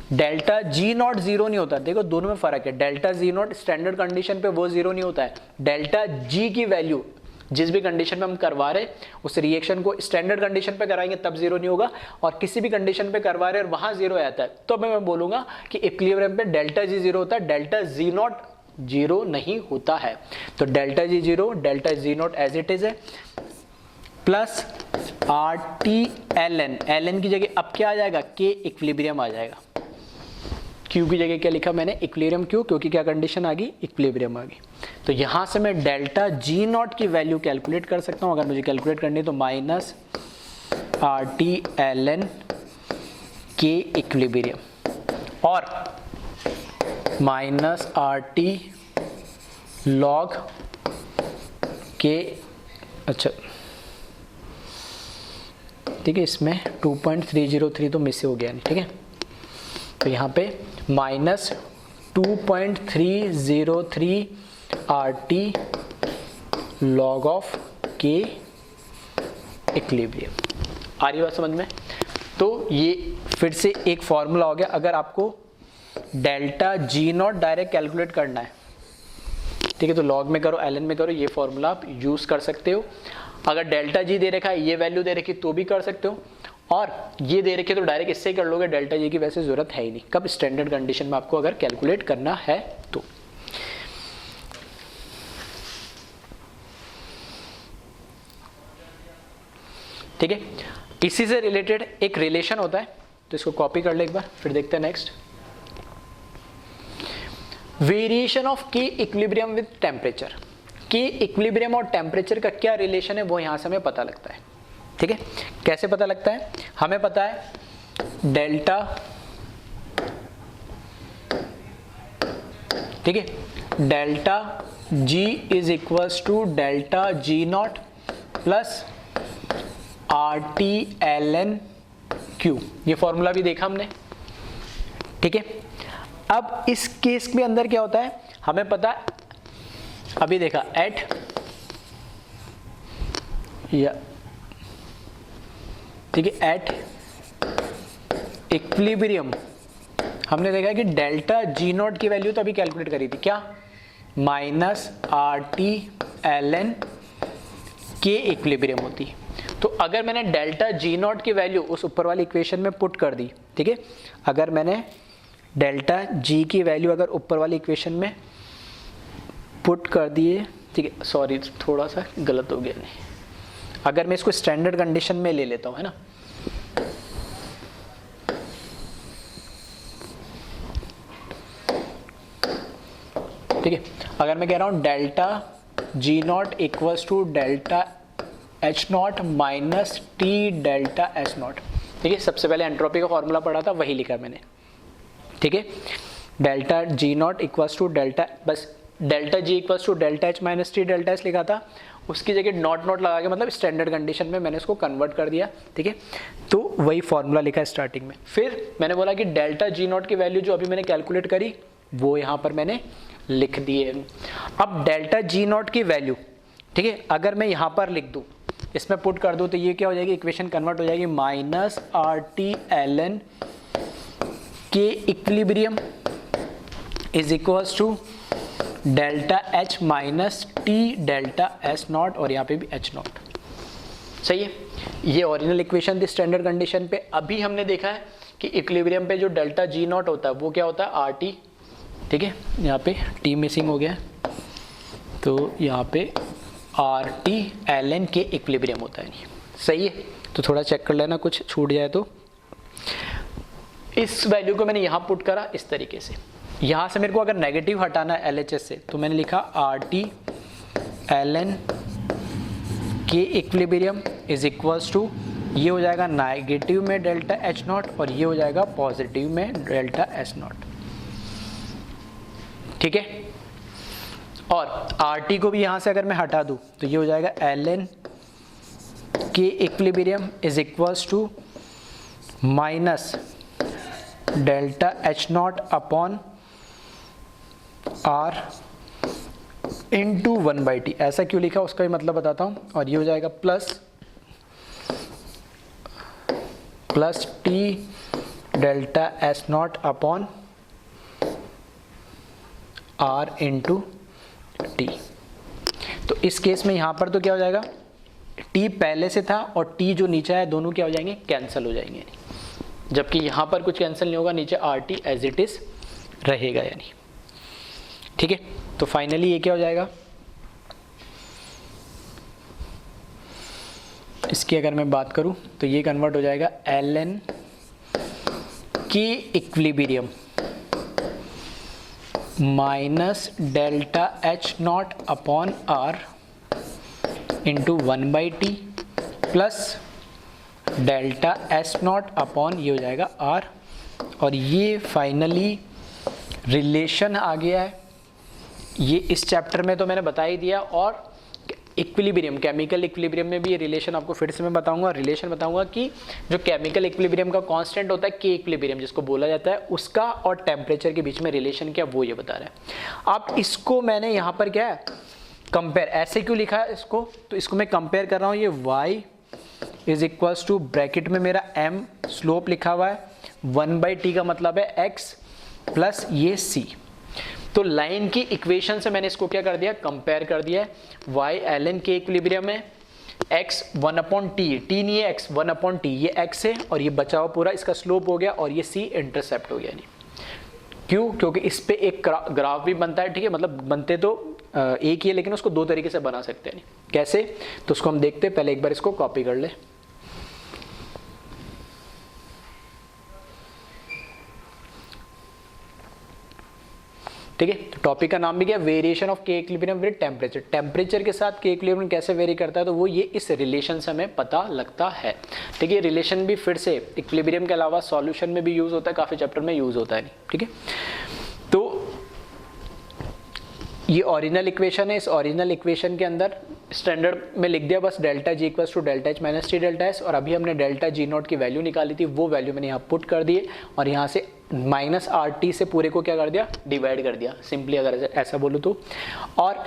[SPEAKER 1] Delta G naught zero नहीं होता, देखो दोनों में फर्क है। Delta G naught standard condition पे वो जीरो नहीं होता है, डेल्टा जी की वैल्यू जिस भी कंडीशन में हम करवा रहे उस रिएक्शन को स्टैंडर्ड कंडीशन पे कराएंगे तब जीरो नहीं होगा, और किसी भी कंडीशन पे करवा रहे और वहां जीरो आता है तो मैं बोलूंगा कि इक्विलिब्रियम पे डेल्टा जी जीरो होता है, डेल्टा जी नॉट जीरो नहीं होता है। तो delta G zero, delta G naught as it is है, प्लस RT ln की जगह अब क्या आ जाएगा, K इक्विलिब्रियम आ जाएगा। Q की जगह क्या लिखा मैंने, इक्विलिब्रियम Q, क्योंकि क्या कंडीशन आ गई, इक्विलिब्रियम आ गई। तो यहां से मैं डेल्टा जी नॉट की वैल्यू कैलकुलेट कर सकता हूं, अगर मुझे कैलकुलेट करनी है तो minus RT ln K equilibrium और माइनस RT log K, अच्छा ठीक है, इसमें 2.303 तो मिस हो गया नहीं, ठीक है। तो यहाँ पे minus 2.303 RT log of K equilibrium. आ रही बात समझ में। तो ये फिर से एक फॉर्मूला हो गया, अगर आपको delta G not direct calculate करना है, ठीक है, तो लॉग में करो, ln में करो, ये फॉर्मूला आप यूज कर सकते हो। अगर डेल्टा जी दे रखा है, ये वैल्यू दे रखी तो भी कर सकते हो, और ये दे रखे तो डायरेक्ट इससे ही कर लोगे, डेल्टा जी की वैसे जरूरत है ही नहीं, कब स्टैंडर्ड कंडीशन में आपको अगर कैलकुलेट करना है तो। ठीक है, इसी से रिलेटेड एक रिलेशन होता है, तो इसको कॉपी कर ले एक बार, फिर देखते हैं next. Variation of K equilibrium with temperature. K equilibrium और टेम्परेचर का क्या रिलेशन है वो यहां से हमें पता लगता है। ठीक है, कैसे पता लगता है? हमें पता है डेल्टा, ठीक है, delta G is equals to delta G naught plus RT ln Q, ये फॉर्मूला भी देखा हमने, ठीक है। अब इस केस के अंदर क्या होता है, हमें पता है, अभी देखा एट या, ठीक है, एट इक्विलिब्रियम हमने देखा कि डेल्टा G नॉट की वैल्यू तो अभी कैलकुलेट करी थी, क्या? Minus RT ln K equilibrium होती। तो अगर मैंने डेल्टा G नॉट की वैल्यू उस ऊपर वाली इक्वेशन में पुट कर दी, ठीक है, अगर मैंने डेल्टा G की वैल्यू अगर ऊपर वाली इक्वेशन में पुट कर दिए, ठीक है, सॉरी थोड़ा सा गलत हो गया, नहीं, अगर मैं इसको स्टैंडर्ड कंडीशन में ले लेता हूँ, है ना, ठीक है, अगर मैं कह रहा हूँ delta G not equals to delta H naught minus T delta S naught, ठीक है, सबसे पहले एंट्रोपी का फॉर्मूला पढ़ा था, वही लिखा मैंने, ठीक है, delta G not equals to delta, बस delta G equals to delta H minus T delta S लिखा था, उसकी जगह नॉट नॉट लगा के मतलब स्टैंडर्ड कंडीशन में मैंने इसको कन्वर्ट कर दिया, ठीक है, तो वही फॉर्मूला लिखा है स्टार्टिंग में। फिर मैंने बोला कि डेल्टा G नॉट की वैल्यू जो अभी मैंने कैलकुलेट करी वो यहाँ पर मैंने लिख दी है। अब डेल्टा G नॉट की वैल्यू, ठीक है, अगर मैं यहाँ पर लिख दूँ, इसमें पुट कर दूँ, तो ये क्या हो जाएगी, इक्वेशन कन्वर्ट हो जाएगी minus RT ln K equilibrium is equals to delta H minus T delta S naught, और यहाँ पे भी H नॉट, सही है। ये ओरिजिनल इक्वेशन थी स्टैंडर्ड कंडीशन पे। अभी हमने देखा है कि इक्विलिब्रियम पे जो डेल्टा G नॉट होता है वो क्या होता है, RT, ठीक है, यहाँ पे T मिसिंग हो गया, तो यहाँ पे RT ln K इक्विलिब्रियम होता है, सही है। तो थोड़ा चेक कर लेना, कुछ छूट जाए तो। इस वैल्यू को मैंने यहाँ पुट करा इस तरीके से, यहाँ से मेरे को अगर नेगेटिव हटाना है LHS से, तो मैंने लिखा RT ln K equilibrium is equals to, ये हो जाएगा नेगेटिव में डेल्टा H नॉट और ये हो जाएगा पॉजिटिव में डेल्टा S नॉट, ठीक है। और RT को भी यहाँ से अगर मैं हटा दूँ तो ये हो जाएगा ln K equilibrium is equals to minus delta H naught upon R into 1/T। ऐसा क्यों लिखा उसका भी मतलब बताता हूँ। और ये हो जाएगा plus T delta S not upon R into T। तो इस केस में यहाँ पर तो क्या हो जाएगा, T पहले से था और T जो नीचे है दोनों क्या हो जाएंगे, कैंसिल हो जाएंगे, जबकि यहाँ पर कुछ कैंसिल नहीं होगा, नीचे RT एज इट इज रहेगा यानी, ठीक है। तो फाइनली ये क्या हो जाएगा, इसकी अगर मैं बात करूँ तो ये कन्वर्ट हो जाएगा ln K equilibrium minus delta H naught upon R into 1/T plus delta S not upon ये हो जाएगा R। और ये फाइनली रिलेशन आ गया है। ये इस चैप्टर में तो मैंने बता ही दिया, और इक्विलिब्रियम, केमिकल इक्विलिब्रियम में भी ये रिलेशन आपको फिर से मैं बताऊंगा। रिलेशन बताऊंगा कि जो केमिकल इक्विलिब्रियम का कांस्टेंट होता है, के इक्विलिब्रियम जिसको बोला जाता है, उसका और टेम्परेचर के बीच में रिलेशन क्या, वो ये बता रहा है। अब इसको मैंने यहाँ पर क्या है, कंपेयर, ऐसे क्यों लिखा है इसको, तो इसको मैं कंपेयर कर रहा हूँ। ये y is equals to bracket में मेरा m स्लोप लिखा हुआ है, 1/T का मतलब है x प्लस ये c। तो लाइन की इक्वेशन से मैंने इसको क्या कर दिया, कंपेयर कर दिया है। y ln K इक्विलिब्रियम में x 1/T, t नहीं है x 1/T, ये x है और ये बचा हुआ पूरा इसका स्लोप हो गया और ये c इंटरसेप्ट हो गया। नहीं क्यों, क्योंकि इस पे एक ग्राफ भी बनता है, ठीक है, मतलब बनते तो एक ही है लेकिन उसको दो तरीके से बना सकते हैं। कैसे, तो उसको हम देखते हैं। पहले एक बार इसको कॉपी कर ले। ठीक है। तो टॉपिक का नाम भी क्या, वेरिएशन ऑफ के इक्विलिब्रियम विद टेम्परेचर। टेम्परेचर के साथ के इक्विलिब्रियम कैसे वेरी करता है, तो वो ये इस रिलेशन से हमें पता लगता है। ठीक है, रिलेशन भी फिर से इक्विलिब्रियम के अलावा सॉल्यूशन में भी यूज होता है, काफी चैप्टर में यूज होता है। ठीक है, तो ये ओरिजिनल इक्वेशन है। इस ओरिजिनल इक्वेशन के अंदर स्टैंडर्ड में लिख दिया बस delta G equals to delta H minus T delta S, और अभी हमने डेल्टा जी नॉट की वैल्यू निकाली थी, वो वैल्यू मैंने यहाँ पुट कर दिए और यहाँ से माइनस आर टी से पूरे को क्या कर दिया, डिवाइड कर दिया, सिंपली अगर ऐसा बोलूँ तो। और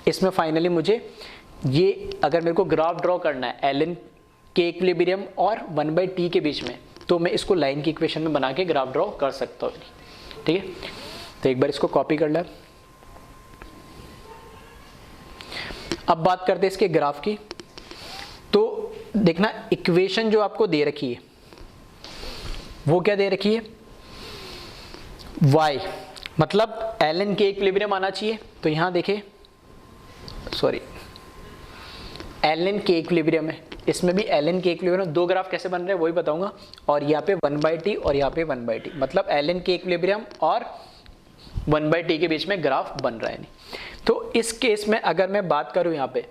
[SPEAKER 1] इसमें फाइनली मुझे ये अगर मेरे को ग्राफ ड्रॉ करना है एल एन के इक्विलिब्रियम और 1/t के बीच में, तो मैं इसको लाइन की इक्वेशन में बना के ग्राफ ड्रॉ कर सकता हूँ। ठीक है, तो एक बार इसको कॉपी कर लें। अब बात करते हैं इसके ग्राफ की। तो देखना इक्वेशन जो आपको दे रखी है वो क्या दे रखी है, y मतलब ln के इक्विलिब्रियम आना चाहिए। तो यहां देखे, सॉरी ln के इक्विलिब्रियम है, इसमें भी ln के इक्विलिब्रियम। दो ग्राफ कैसे बन रहे हैं वही बताऊंगा, और यहाँ पे 1/t और यहाँ पे 1/t, मतलब ln के इक्विलिब्रियम और 1/t के बीच में ग्राफ बन रहा है। नहीं तो इस केस में अगर मैं बात करूं, यहाँ पे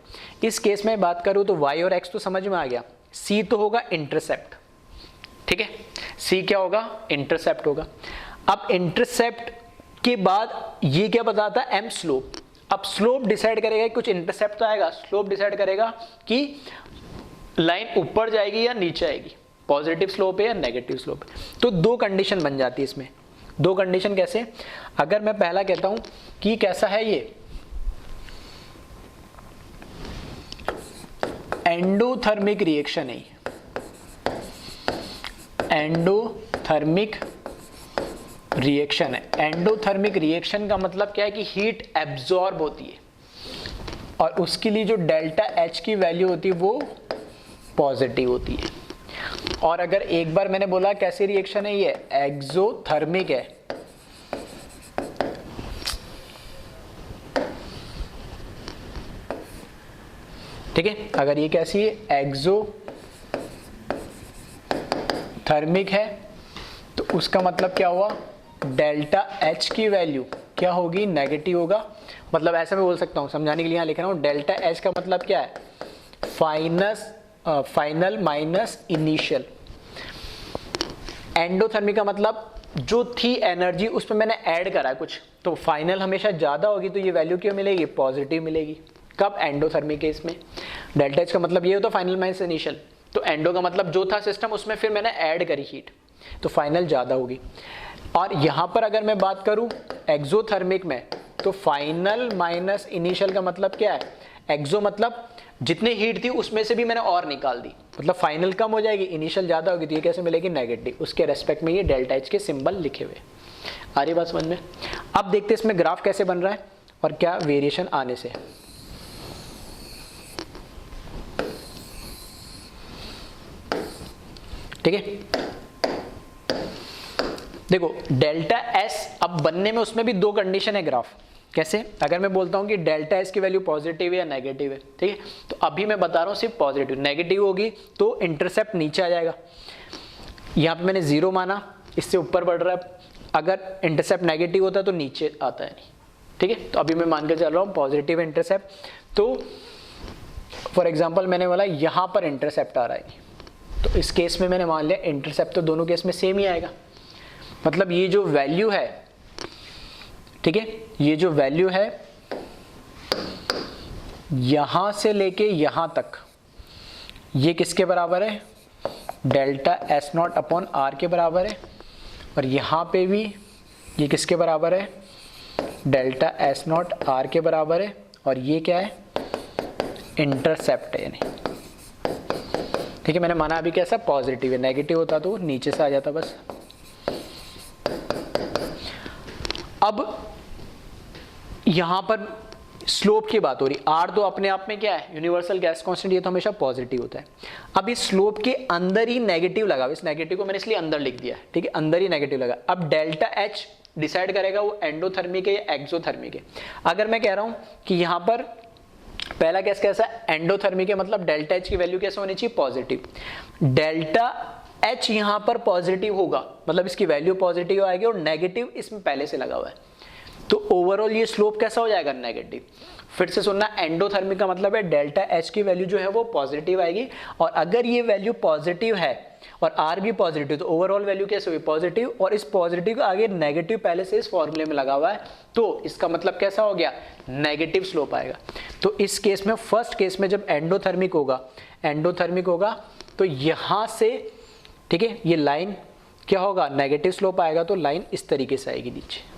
[SPEAKER 1] इस केस में बात करूं तो y और x तो समझ में आ गया, c तो होगा इंटरसेप्ट। ठीक है, c क्या होगा, इंटरसेप्ट होगा। अब इंटरसेप्ट के बाद ये क्या बताता है, m स्लोप। अब स्लोप डिसाइड करेगा, कुछ इंटरसेप्ट तो आएगा, स्लोप डिसाइड करेगा कि लाइन ऊपर जाएगी या नीचे आएगी, पॉजिटिव स्लोप है या नेगेटिव स्लोप है। तो दो कंडीशन बन जाती है इसमें। दो कंडीशन कैसे, अगर मैं पहला कहता हूं कि कैसा है ये एंडोथर्मिक रिएक्शन है, एंडोथर्मिक रिएक्शन है। एंडोथर्मिक रिएक्शन का मतलब क्या है कि हीट एब्जॉर्ब होती है और उसके लिए जो डेल्टा एच की वैल्यू होती है वो पॉजिटिव होती है। और अगर एक बार मैंने बोला कैसी रिएक्शन है ये, एक्सोथर्मिक है। ठीक है, अगर ये कैसी है, एक्सोथर्मिक है, तो उसका मतलब क्या हुआ, डेल्टा एच की वैल्यू क्या होगी, नेगेटिव होगा। मतलब ऐसा मैं बोल सकता हूं, समझाने के लिए यहां लिख रहा हूं, डेल्टा एच का मतलब क्या है, फाइनल माइनस इनिशियल। एंडोथर्मिक का मतलब जो थी एनर्जी उसमें मैंने ऐड करा है कुछ, तो फाइनल हमेशा ज्यादा होगी, तो ये वैल्यू क्यों मिलेगी, पॉजिटिव मिलेगी। कब, एंडोथर्मिक केस में। डेल्टा एच का मतलब ये होता है फाइनल माइनस इनिशियल, तो एंडो का मतलब जो था सिस्टम उसमें फिर मैंने ऐड करी हीट, तो फाइनल ज्यादा होगी। और यहां पर अगर मैं बात करूं एक्सोथर्मिक में, तो फाइनल माइनस इनिशियल का मतलब क्या है, एक्सो मतलब जितनी हीट थी उसमें से भी मैंने और निकाल दी, मतलब फाइनल कम हो जाएगी, इनिशियल ज्यादा होगी, तो ये कैसे मिलेगी, नेगेटिव। उसके रेस्पेक्ट में ये डेल्टा एच के सिंबल लिखे हुए। आ रही बात समझ में। अब देखते हैं इसमें ग्राफ कैसे बन रहा है और क्या वेरिएशन आने से। ठीक है, देखो डेल्टा एस अब बनने में उसमें भी दो कंडीशन है ग्राफ। कैसे, अगर मैं बोलता हूं कि डेल्टा एस की वैल्यू पॉजिटिव है या नेगेटिव है, ठीक है, तो अभी मैं बता रहा हूं सिर्फ पॉजिटिव। नेगेटिव होगी तो इंटरसेप्ट नीचे आ जाएगा, यहां पे मैंने 0 माना, इससे ऊपर बढ़ रहा है। अगर इंटरसेप्ट नेगेटिव होता है तो नीचे आता है नहीं। ठीक है, तो अभी मैं मान के चल रहा हूं पॉजिटिव इंटरसेप्ट, तो फॉर एग्जाम्पल मैंने बोला यहां पर इंटरसेप्ट आ रहा है, तो इस केस में मैंने मान लिया इंटरसेप्ट तो दोनों केस में सेम ही आएगा। मतलब ये जो वैल्यू है, ठीक है, ये जो वैल्यू है यहां से लेके यहां तक, ये किसके बराबर है, delta S naught upon R के बराबर है। और यहां पे भी ये किसके बराबर है, डेल्टा एस नॉट आर के बराबर है। और ये क्या है, इंटरसेप्ट है। ठीक है, मैंने माना अभी कैसा, पॉजिटिव है, नेगेटिव होता तो नीचे से आ जाता बस। अब यहां पर स्लोप की बात हो रही, आर तो अपने आप में क्या है, यूनिवर्सल गैस कांस्टेंट, ये तो हमेशा पॉजिटिव होता है। अब इस स्लोप के अंदर ही नेगेटिव लगा, इस नेगेटिव को मैंने इसलिए अंदर लिख दिया है। ठीक है, अंदर ही नेगेटिव लगा। अब डेल्टा एच डिसाइड करेगा वो एंडोथर्मिक है या एक्सोथर्मिक है। अगर मैं कह रहा हूं कि यहां पर पहला केस कैसा है, एंडोथर्मिक है, मतलब डेल्टा एच की वैल्यू कैसे होनी चाहिए, पॉजिटिव। डेल्टा एच यहां पर पॉजिटिव होगा, मतलब इसकी वैल्यू पॉजिटिव आएगी, और नेगेटिव इसमें पहले से लगा हुआ है। तो ओवरऑल ये स्लोप कैसा हो जाएगा, नेगेटिव। फिर से सुनना, एंडोथर्मिक का मतलब है डेल्टा एच की वैल्यू जो है वो पॉजिटिव आएगी, और अगर ये वैल्यू पॉजिटिव है और आर भी पॉजिटिव तो ओवरऑल वैल्यू कैसे हुई, पॉजिटिव, और इस पॉजिटिव के आगे नेगेटिव पहले से इस फॉर्मूले में लगा हुआ है, तो इसका मतलब कैसा हो गया, नेगेटिव स्लोप आएगा। तो इस केस में, फर्स्ट केस में जब एंडोथर्मिक होगा तो यहां से, ठीक है, ये लाइन क्या होगा, नेगेटिव स्लोप आएगा, तो लाइन इस तरीके से आएगी नीचे।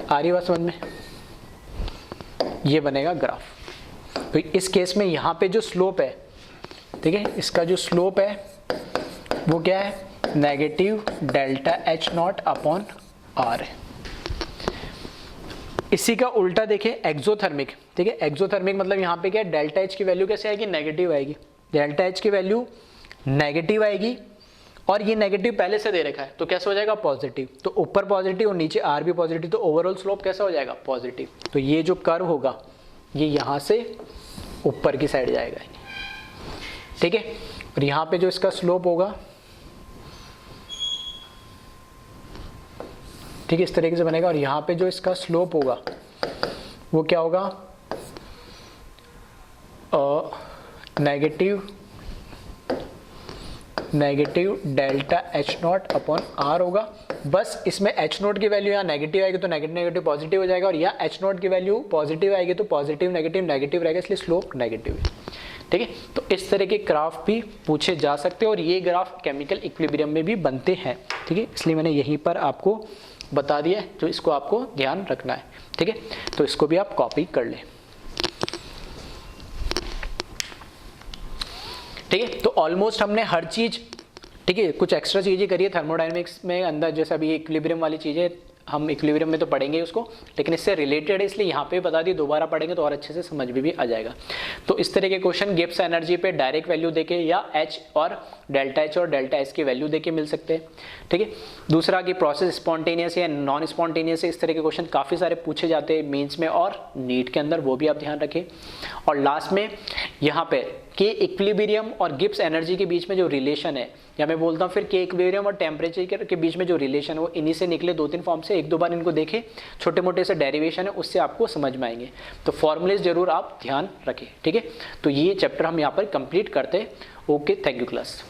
[SPEAKER 1] आ रही बात समझ में, ये बनेगा ग्राफ। तो इस केस में यहां पे जो स्लोप है, ठीक है, इसका जो स्लोप है वो क्या है, negative delta H naught upon R है। इसी का उल्टा देखें, एक्सोथर्मिक, ठीक है, एक्सोथर्मिक मतलब यहाँ पे क्या है, डेल्टा एच की वैल्यू कैसे आएगी, नेगेटिव आएगी, डेल्टा एच की वैल्यू नेगेटिव आएगी, और ये नेगेटिव पहले से दे रखा है तो कैसा हो जाएगा, पॉजिटिव। तो ऊपर पॉजिटिव और नीचे आर भी पॉजिटिव, तो ओवरऑल स्लोप कैसा हो जाएगा, पॉजिटिव। तो ये जो कर्व होगा ये यहाँ से ऊपर की साइड जाएगा, ठीक है, और यहाँ पे जो इसका स्लोप होगा, ठीक है, इस तरीके से बनेगा, और यहाँ पे जो इसका स्लोप होगा वो क्या होगा, negative delta H naught upon R होगा। बस इसमें एच नोट की वैल्यू यहाँ नेगेटिव आएगी तो नेगेटिव पॉजिटिव हो जाएगा, और यहाँ एच नोट की वैल्यू पॉजिटिव आएगी तो पॉजिटिव नेगेटिव रहेगा, इसलिए स्लोप नेगेटिव है, ठीक है। तो इस तरह के ग्राफ भी पूछे जा सकते हैं, और ये ग्राफ केमिकल इक्विलिब्रियम में भी बनते हैं, ठीक है, इसलिए मैंने यहीं पर आपको बता दिया है, तो इसको आपको ध्यान रखना है, ठीक है। तो इसको भी आप कॉपी कर लें, ठीक है। तो ऑलमोस्ट हमने हर चीज, ठीक है, कुछ एक्स्ट्रा चीजें करी है थर्मोडायनेमिक्स में अंदर, जैसे अभी इक्विलिब्रियम वाली चीजें हम इक्विलिब्रियम में तो पढ़ेंगे उसको, लेकिन इससे रिलेटेड है इसलिए यहाँ पे बता दी, दोबारा पढ़ेंगे तो और अच्छे से समझ में भी आ जाएगा। तो इस तरह के क्वेश्चन गिब्स एनर्जी पे डायरेक्ट वैल्यू देके या एच और डेल्टा एस की वैल्यू देके मिल सकते हैं, ठीक है। दूसरा कि प्रोसेस स्पॉन्टेनियस है नॉन स्पॉन्टेनियस है, इस तरह के क्वेश्चन काफ़ी सारे पूछे जाते हैं मेंस में और नीट के अंदर, वो भी आप ध्यान रखें। और लास्ट में यहाँ पे के इक्विलिब्रियम और गिब्स एनर्जी के बीच में जो रिलेशन है, या मैं बोलता हूँ फिर के इक्विलिब्रियम और टेम्परेचर के बीच में जो रिलेशन है वो इन्हीं से निकले 2-3 फॉर्म से, 1-2 बार इनको देखें, छोटे मोटे से डेरिवेशन है उससे आपको समझ में आएंगे। तो फॉर्मूलेज जरूर आप ध्यान रखें, ठीक है। तो ये चैप्टर हम यहाँ पर कंप्लीट करते हैं। Okay, thank you class.